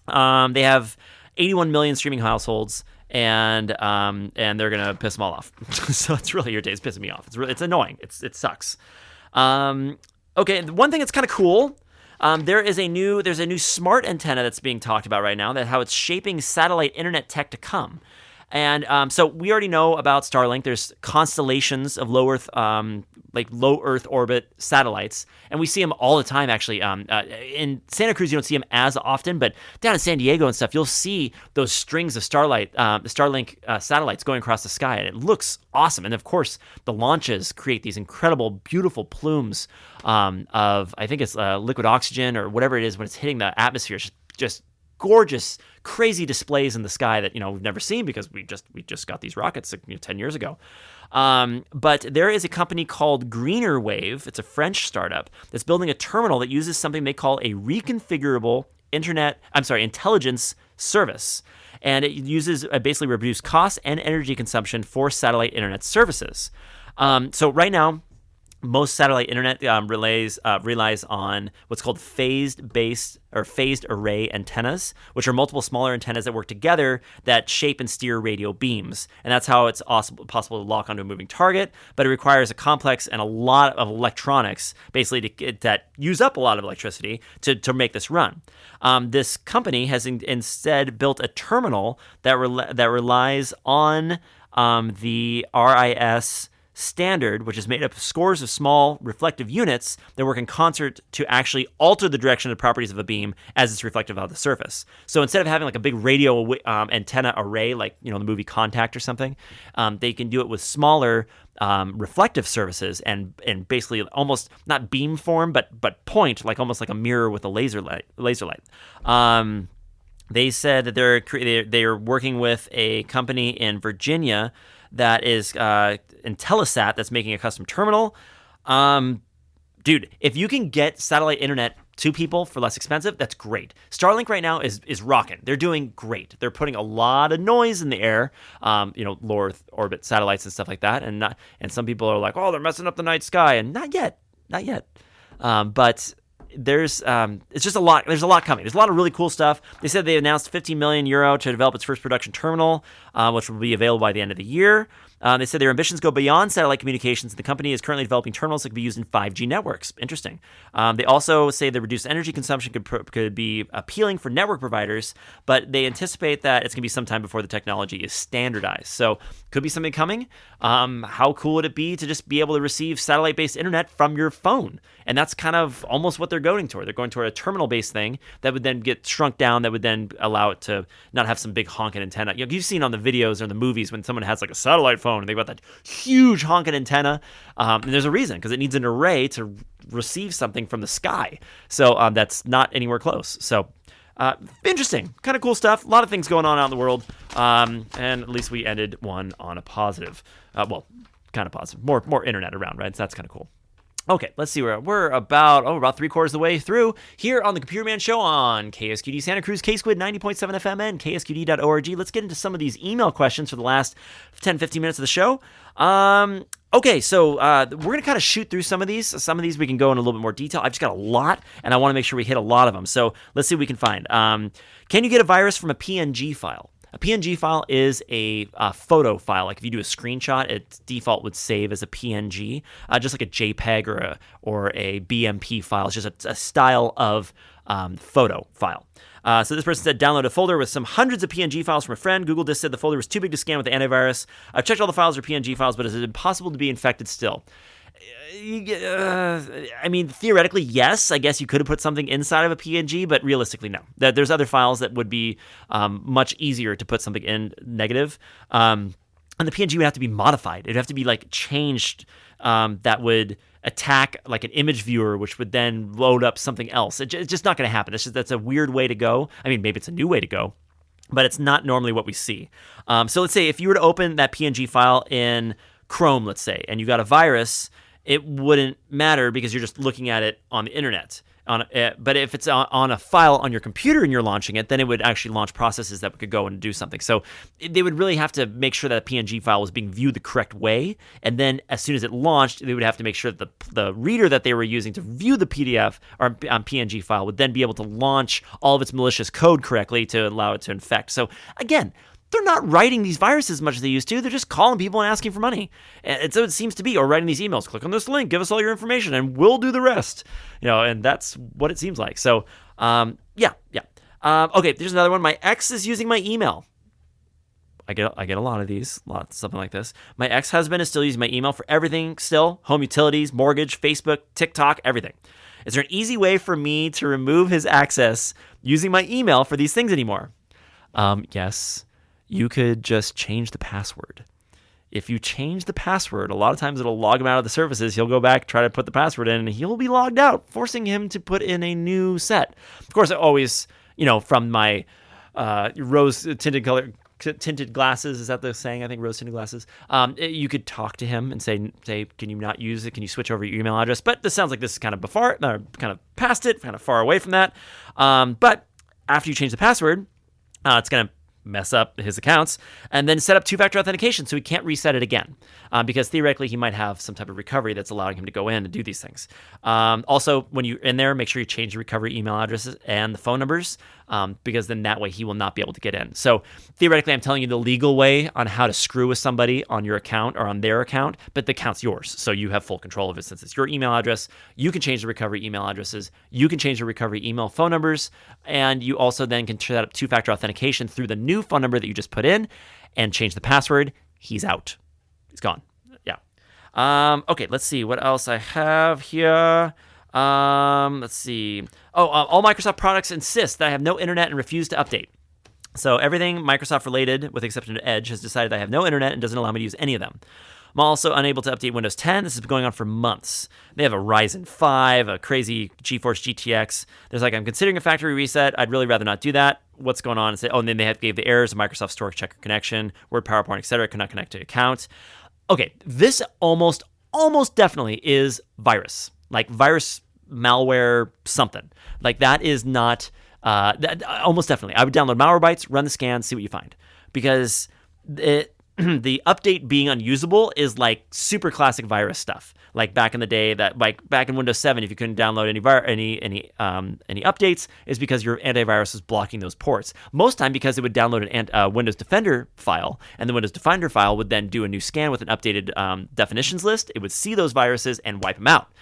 They have 81 million streaming households, and they're gonna piss them all off. So it's really irritating. It's pissing me off. It's annoying. It sucks. Okay, the one thing that's kind of cool. There's a new smart antenna that's being talked about right now, that how it's shaping satellite internet tech to come. And so we already know about Starlink. There's constellations of low Earth orbit satellites, and we see them all the time. Actually, in Santa Cruz, you don't see them as often, but down in San Diego and stuff, you'll see those strings of Starlink satellites going across the sky, and it looks awesome. And of course, the launches create these incredible, beautiful plumes of, I think it's liquid oxygen or whatever it is when it's hitting the atmosphere. It's just gorgeous, crazy displays in the sky that we've never seen, because we just got these rockets 10 years ago. But there is a company called Greener Wave. It's a French startup that's building a terminal that uses something they call a reconfigurable intelligence service. And it uses basically reduce costs and energy consumption for satellite internet services. So right now, most satellite internet relies on what's called phased array antennas, which are multiple smaller antennas that work together that shape and steer radio beams. And that's how it's possible to lock onto a moving target, but it requires a complex and a lot of electronics, basically that use up a lot of electricity to make this run. This company has instead built a terminal that relies on the RIS standard, which is made up of scores of small reflective units that work in concert to actually alter the direction of the properties of a beam as it's reflective of the surface. So instead of having like a big radio antenna array, like the movie Contact or something, they can do it with smaller reflective surfaces and basically almost not beam form, but point, like almost like a mirror with a laser light. They said that they're working with a company in Virginia that is Intellisat, that's making a custom terminal. Dude, if you can get satellite internet to people for less expensive, that's great. Starlink right now is rocking. They're doing great. They're putting a lot of noise in the air, low Earth orbit satellites and stuff like that. And some people are like, oh, they're messing up the night sky, and not yet. But there's it's just a lot. There's a lot coming. There's a lot of really cool stuff. They said they announced 50 million euro to develop its first production terminal, which will be available by the end of the year. They said their ambitions go beyond satellite communications. The company is currently developing terminals that can be used in 5G networks. Interesting. They also say the reduced energy consumption could be appealing for network providers, but they anticipate that it's going to be some time before the technology is standardized. So could be something coming. How cool would it be to just be able to receive satellite-based internet from your phone? And that's kind of almost what they're going toward. They're going toward a terminal-based thing that would then get shrunk down, that would then allow it to not have some big honking antenna. You've seen on the videos or the movies when someone has like a satellite phone and they've got that huge honking antenna. And there's a reason, because it needs an array to receive something from the sky. So that's not anywhere close. So interesting, kind of cool stuff. A lot of things going on out in the world. And at least we ended one on a positive. Well, kind of positive. More internet around, right? So that's kind of cool. Okay, let's see. We're about 3/4 of the way through here on the Computer Man Show on KSQD Santa Cruz, KSQD 90.7 FM, and KSQD.org. Let's get into some of these email questions for the last 10, 15 minutes of the show. Okay, so we're going to kind of shoot through some of these. Some of these we can go in a little bit more detail. I've just got a lot, and I want to make sure we hit a lot of them. So let's see what we can find. Can you get a virus from a PNG file? A PNG file is a photo file. Like if you do a screenshot, its default would save as a PNG, just like a JPEG or a BMP file. It's just a style of photo file. So this person said, download a folder with some hundreds of PNG files from a friend. Google just said the folder was too big to scan with the antivirus. I've checked all the files are PNG files, but is it impossible to be infected still? I mean, theoretically, yes. I guess you could have put something inside of a PNG, but realistically, no. There's other files that would be much easier to put something in negative. And the PNG would have to be modified. It'd have to be like changed that would attack like an image viewer, which would then load up something else. It's just not going to happen. That's a weird way to go. I mean, maybe it's a new way to go, but it's not normally what we see. So let's say if you were to open that PNG file in Chrome, let's say, and you got a virus, it wouldn't matter because you're just looking at it on the internet. But if it's on a file on your computer and you're launching it, then it would actually launch processes that could go and do something. So they would really have to make sure that a PNG file was being viewed the correct way. And then as soon as it launched, they would have to make sure that the reader that they were using to view the PDF or PNG file would then be able to launch all of its malicious code correctly to allow it to infect. So again, they're not writing these viruses as much as they used to. They're just calling people and asking for money. And so it seems to be, or writing these emails, click on this link, give us all your information, and we'll do the rest. And that's what it seems like. So, yeah. Okay, there's another one. My ex is using my email. I get a lot of these, something like this. My ex-husband is still using my email for everything still, home utilities, mortgage, Facebook, TikTok, everything. Is there an easy way for me to remove his access using my email for these things anymore? Yes. You could just change the password. If you change the password, a lot of times it'll log him out of the services. He'll go back, try to put the password in, and he'll be logged out, forcing him to put in a new set. Of course, I always, from my rose-tinted glasses, is that the saying? I think rose-tinted glasses. You could talk to him and say, can you not use it? Can you switch over your email address? But this sounds like this is kind of past it, kind of far away from that. But after you change the password, it's going to mess up his accounts, and then set up two-factor authentication so he can't reset it again, because theoretically he might have some type of recovery that's allowing him to go in and do these things. Also, when you're in there, make sure you change the recovery email addresses and the phone numbers, because then that way he will not be able to get in. So theoretically, I'm telling you the legal way on how to screw with somebody on your account or on their account, but the account's yours, so you have full control of it since it's your email address. You can change the recovery email addresses, you can change the recovery email phone numbers, and you also then can set up two-factor authentication through the new phone number that you just put in and change the password. He's out. He's gone. Yeah. Okay, let's see what else I have here. Let's see. All Microsoft products insist that I have no internet and refuse to update. So everything Microsoft related, with the exception of Edge, has decided I have no internet and doesn't allow me to use any of them. I'm also unable to update Windows 10. This has been going on for months. They have a Ryzen 5, a crazy GeForce GTX. There's I'm considering a factory reset. I'd really rather not do that. What's going on? And then they gave the errors of Microsoft Store checker connection, Word, PowerPoint, etc. Could not connect to account. Okay, this almost definitely is virus. Like virus malware something. Like that is not almost definitely. I would download Malwarebytes, run the scan, see what you find, because the update being unusable is like super classic virus stuff. Like back in the day, that like back in Windows 7, if you couldn't download any updates, is because your antivirus was blocking those ports. Most time because it would download an Windows Defender file, and the Windows Defender file would then do a new scan with an updated definitions list. It would see those viruses and wipe them out.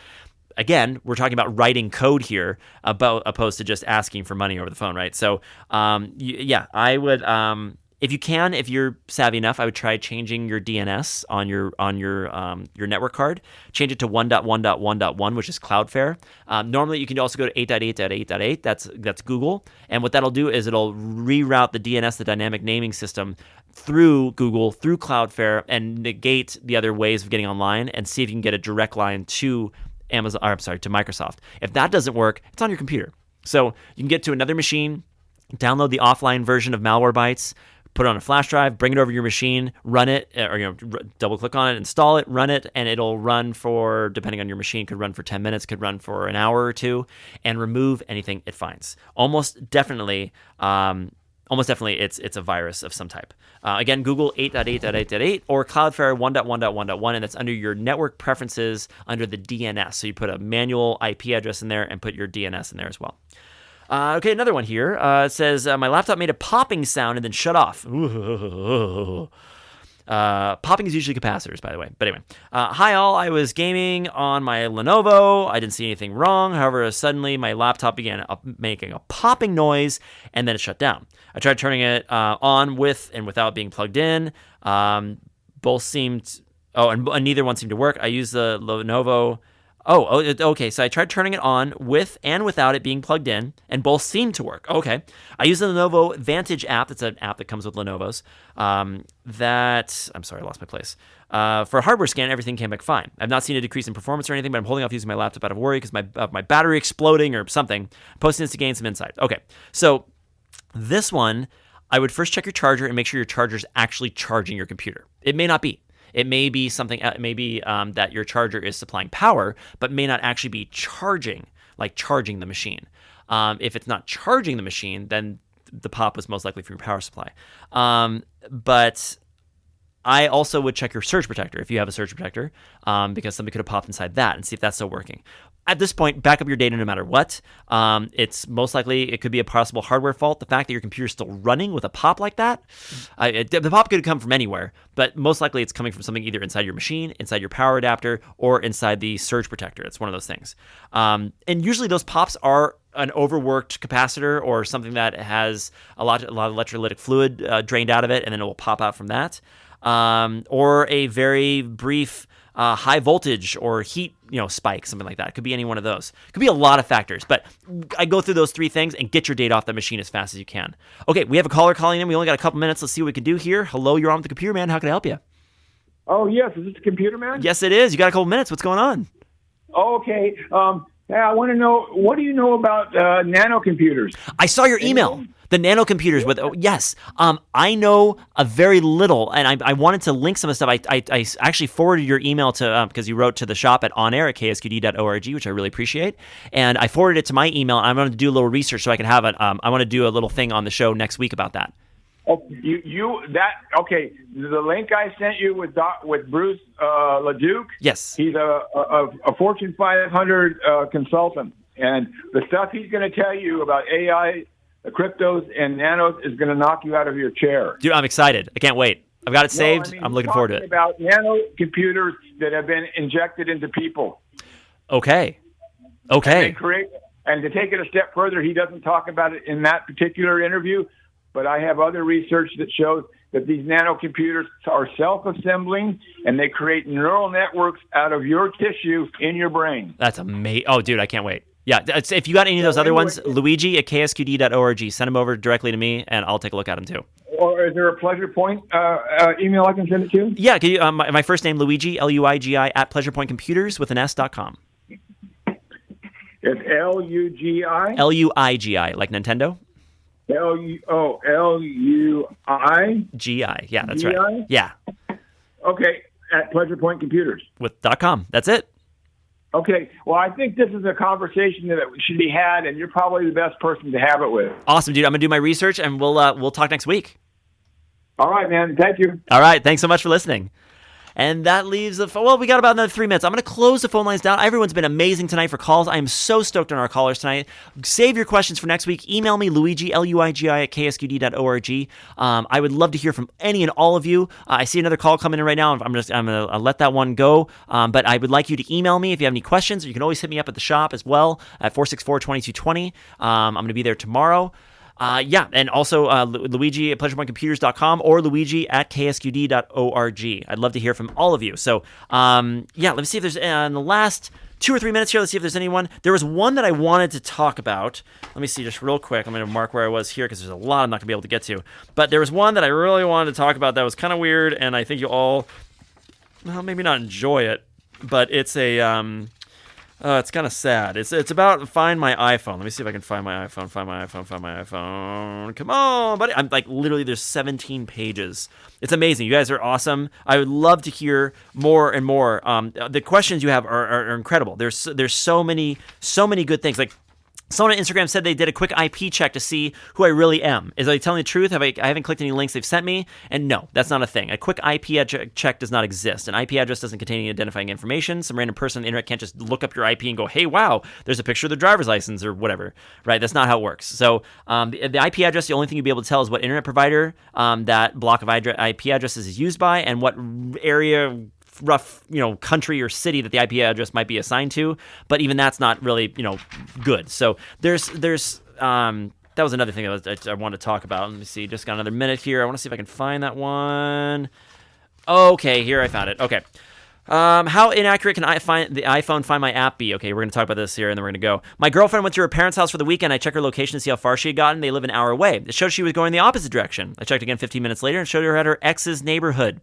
Again, we're talking about writing code here, opposed to just asking for money over the phone, right? So, I would. If you can, if you're savvy enough, I would try changing your DNS on your network card. Change it to 1.1.1.1, which is Cloudflare. Normally, you can also go to 8.8.8.8. That's Google. And what that'll do is it'll reroute the DNS, the dynamic naming system, through Google, through Cloudflare, and negate the other ways of getting online, and see if you can get a direct line to to Microsoft. If that doesn't work, it's on your computer. So you can get to another machine, download the offline version of Malwarebytes, put it on a flash drive, bring it over to your machine, run it, or double click on it, install it, run it, and it'll run for, depending on your machine, could run for 10 minutes, could run for an hour or two, and remove anything it finds. Almost definitely, it's a virus of some type. Again, Google 8.8.8.8 or Cloudflare 1.1.1.1, and that's under your network preferences under the DNS. So you put a manual IP address in there and put your DNS in there as well. Okay, another one here. It says, my laptop made a popping sound and then shut off. Popping is usually capacitors, by the way. But anyway, hi all. I was gaming on my Lenovo. I didn't see anything wrong. However, suddenly my laptop began making a popping noise, and then it shut down. I tried turning it on with and without being plugged in. Both seemed... and neither one seemed to work. I used the Lenovo... okay. So I tried turning it on with and without it being plugged in, and both seemed to work. Okay. I use the Lenovo Vantage app. That's an app that comes with Lenovo's. I'm sorry, I lost my place. For a hardware scan, everything came back fine. I've not seen a decrease in performance or anything, but I'm holding off using my laptop out of worry because my battery exploding or something. I'm posting this to gain some insight. Okay. So this one, I would first check your charger and make sure your charger is actually charging your computer. It may not be. It may be something. It may be that your charger is supplying power, but may not actually be charging the machine. If it's not charging the machine, then the pop was most likely from your power supply. But I also would check your surge protector if you have a surge protector, because something could have popped inside that, and see if that's still working. At this point, back up your data no matter what. It's most likely, it could be a possible hardware fault. The fact that your computer is still running with a pop like that, the pop could come from anywhere, but most likely it's coming from something either inside your machine, inside your power adapter, or inside the surge protector. It's one of those things. And usually those pops are an overworked capacitor or something that has a lot of electrolytic fluid drained out of it, and then it will pop out from that. Or a very brief high voltage or heat, spike, something like that. It could be any one of those. It could be a lot of factors, but I go through those three things and get your data off the machine as fast as you can. Okay, we have a caller calling in. We only got a couple minutes. Let's see what we can do here. Hello, you're on with the Computer Man. How can I help you? Oh, yes. Is this the Computer Man? Yes, it is. You got a couple minutes. What's going on? Okay. I want to know, what do you know about nanocomputers? I saw your email. The nanocomputers with, yes. I know a very little, and I wanted to link some of the stuff. I actually forwarded your email to, because you wrote to the shop at onair@ksqd.org, which I really appreciate. And I forwarded it to my email, and I'm going to do a little research so I can have it. I want to do a little thing on the show next week about that. Oh, okay. The link I sent you with Bruce LeDuc. Yes. He's a Fortune 500 consultant, and the stuff he's going to tell you about AI, the cryptos, and nanos is going to knock you out of your chair. Dude, I'm excited. I can't wait. I've got it saved. I'm looking forward to it. About nanocomputers that have been injected into people. Okay. And to take it a step further, he doesn't talk about it in that particular interview, but I have other research that shows that these nanocomputers are self-assembling, and they create neural networks out of your tissue in your brain. That's amazing. Oh, dude, I can't wait. Yeah, if you got any of those other ones, Luigi@ksqd.org, send them over directly to me, and I'll take a look at them too. Or is there a Pleasure Point email I can send it to? Yeah, can you, my first name, Luigi, Luigi, @pleasurepointcomputers with an S.com. It's Luigi? Luigi, like Nintendo? Lui? GI, yeah, that's right. Yeah. Okay, at Pleasure Point Computers. With .com, that's it. Okay. Well, I think this is a conversation that should be had, and you're probably the best person to have it with. Awesome, dude. I'm going to do my research, and we'll talk next week. All right, man. Thank you. All right. Thanks so much for listening. And that leaves we got about another 3 minutes. I'm going to close the phone lines down. Everyone's been amazing tonight for calls. I am so stoked on our callers tonight. Save your questions for next week. Email me, Luigi, Luigi, at ksqd.org. I would love to hear from any and all of you. I see another call coming in right now. I'm going to let that one go. But I would like you to email me if you have any questions. You can always hit me up at the shop as well at 464-2220. I'm going to be there tomorrow. And also Luigi at pleasurepointcomputers.com or Luigi at ksqd.org. I'd love to hear from all of you. So, let me see if there's, in the last 2 or 3 minutes here, let's see if there's anyone. There was one that I wanted to talk about. Let me see just real quick. I'm going to mark where I was here because there's a lot I'm not going to be able to get to. But there was one that I really wanted to talk about that was kind of weird, and I think you all, maybe not enjoy it, but it's it's kind of sad. It's about Find My iPhone. Let me see if I can find my iPhone. Find my iPhone. Come on, buddy. I'm like, literally, there's 17 pages. It's amazing. You guys are awesome. I would love to hear more and more. The questions you have are incredible. There's so many good things. Like, someone on Instagram said they did a quick IP check to see who I really am. Is I telling the truth? I haven't clicked any links they've sent me? And no, that's not a thing. A quick IP check does not exist. An IP address doesn't contain any identifying information. Some random person on the internet can't just look up your IP and go, hey, wow, there's a picture of their driver's license or whatever, right? That's not how it works. So the IP address, the only thing you'll be able to tell is what internet provider that block of IP addresses is used by and what area, rough, country or city that the IP address might be assigned to, but even that's not really, good. So there's that was another thing that I wanted to talk about. Let me see, just got another minute here. I want to see if I can find that one. Okay, here I found it. Okay. How inaccurate can the iPhone Find My app be? Okay, we're going to talk about this here, and then we're going to go. My girlfriend went to her parents' house for the weekend. I checked her location to see how far she had gotten. They live an hour away. It showed she was going the opposite direction. I checked again 15 minutes later and showed her at her ex's neighborhood.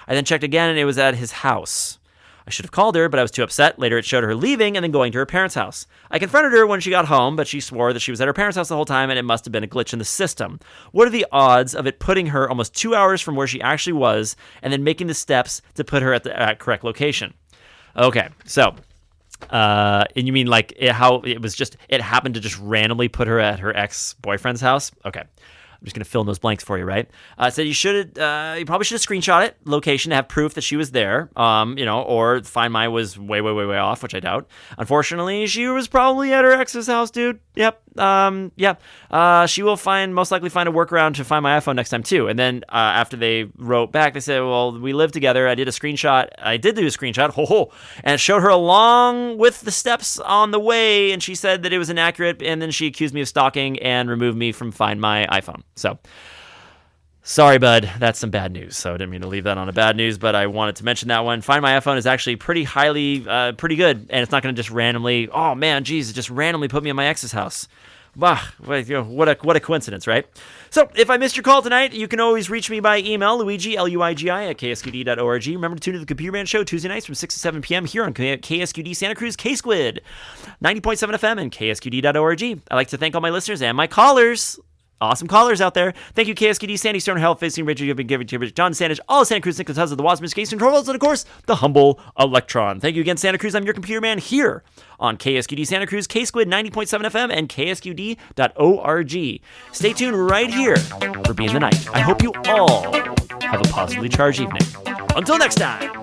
I then checked again, and it was at his house. I should have called her, but I was too upset. Later, it showed her leaving and then going to her parents' house. I confronted her when she got home, but she swore that she was at her parents' house the whole time, and it must have been a glitch in the system. What are the odds of it putting her almost 2 hours from where she actually was, and then making the steps to put her at the correct location? Okay, so, and you mean like how it happened to just randomly put her at her ex-boyfriend's house? Okay. I'm just going to fill in those blanks for you, right? So you probably should have screenshot it, location, to have proof that she was there, or Find My was way, way, way, way off, which I doubt. Unfortunately, she was probably at her ex's house, dude. Yep. She will most likely find a workaround to Find My iPhone next time, too. And then after they wrote back, they said, well, we live together. I did do a screenshot, and it showed her along with the steps on the way, and she said that it was inaccurate, and then she accused me of stalking and removed me from Find My iPhone. So, sorry, bud. That's some bad news. So I didn't mean to leave that on a bad news, but I wanted to mention that one. Find My iPhone is actually pretty good, and it's not going to just randomly, it just randomly put me in my ex's house. Wow, what a coincidence, right? So if I missed your call tonight, you can always reach me by email, Luigi, Luigi, at ksqd.org. Remember to tune to the Computer Man Show Tuesday nights from 6 to 7 p.m. here on KSQD Santa Cruz, K-Squid, 90.7 FM and ksqd.org. I'd like to thank all my listeners and my callers. Awesome callers out there. Thank you, KSQD, Sandy Stone, Health, Facing Richard, you've been giving to John Sandage, all of Santa Cruz, Nicholas Houses, the Wasmans, Case Controls, and of course, the humble Electron. Thank you again, Santa Cruz. I'm your computer man here on KSQD Santa Cruz, K-Squid 90.7 FM, and KSQD.org. Stay tuned right here for Being the Night. I hope you all have a positively charged evening. Until next time.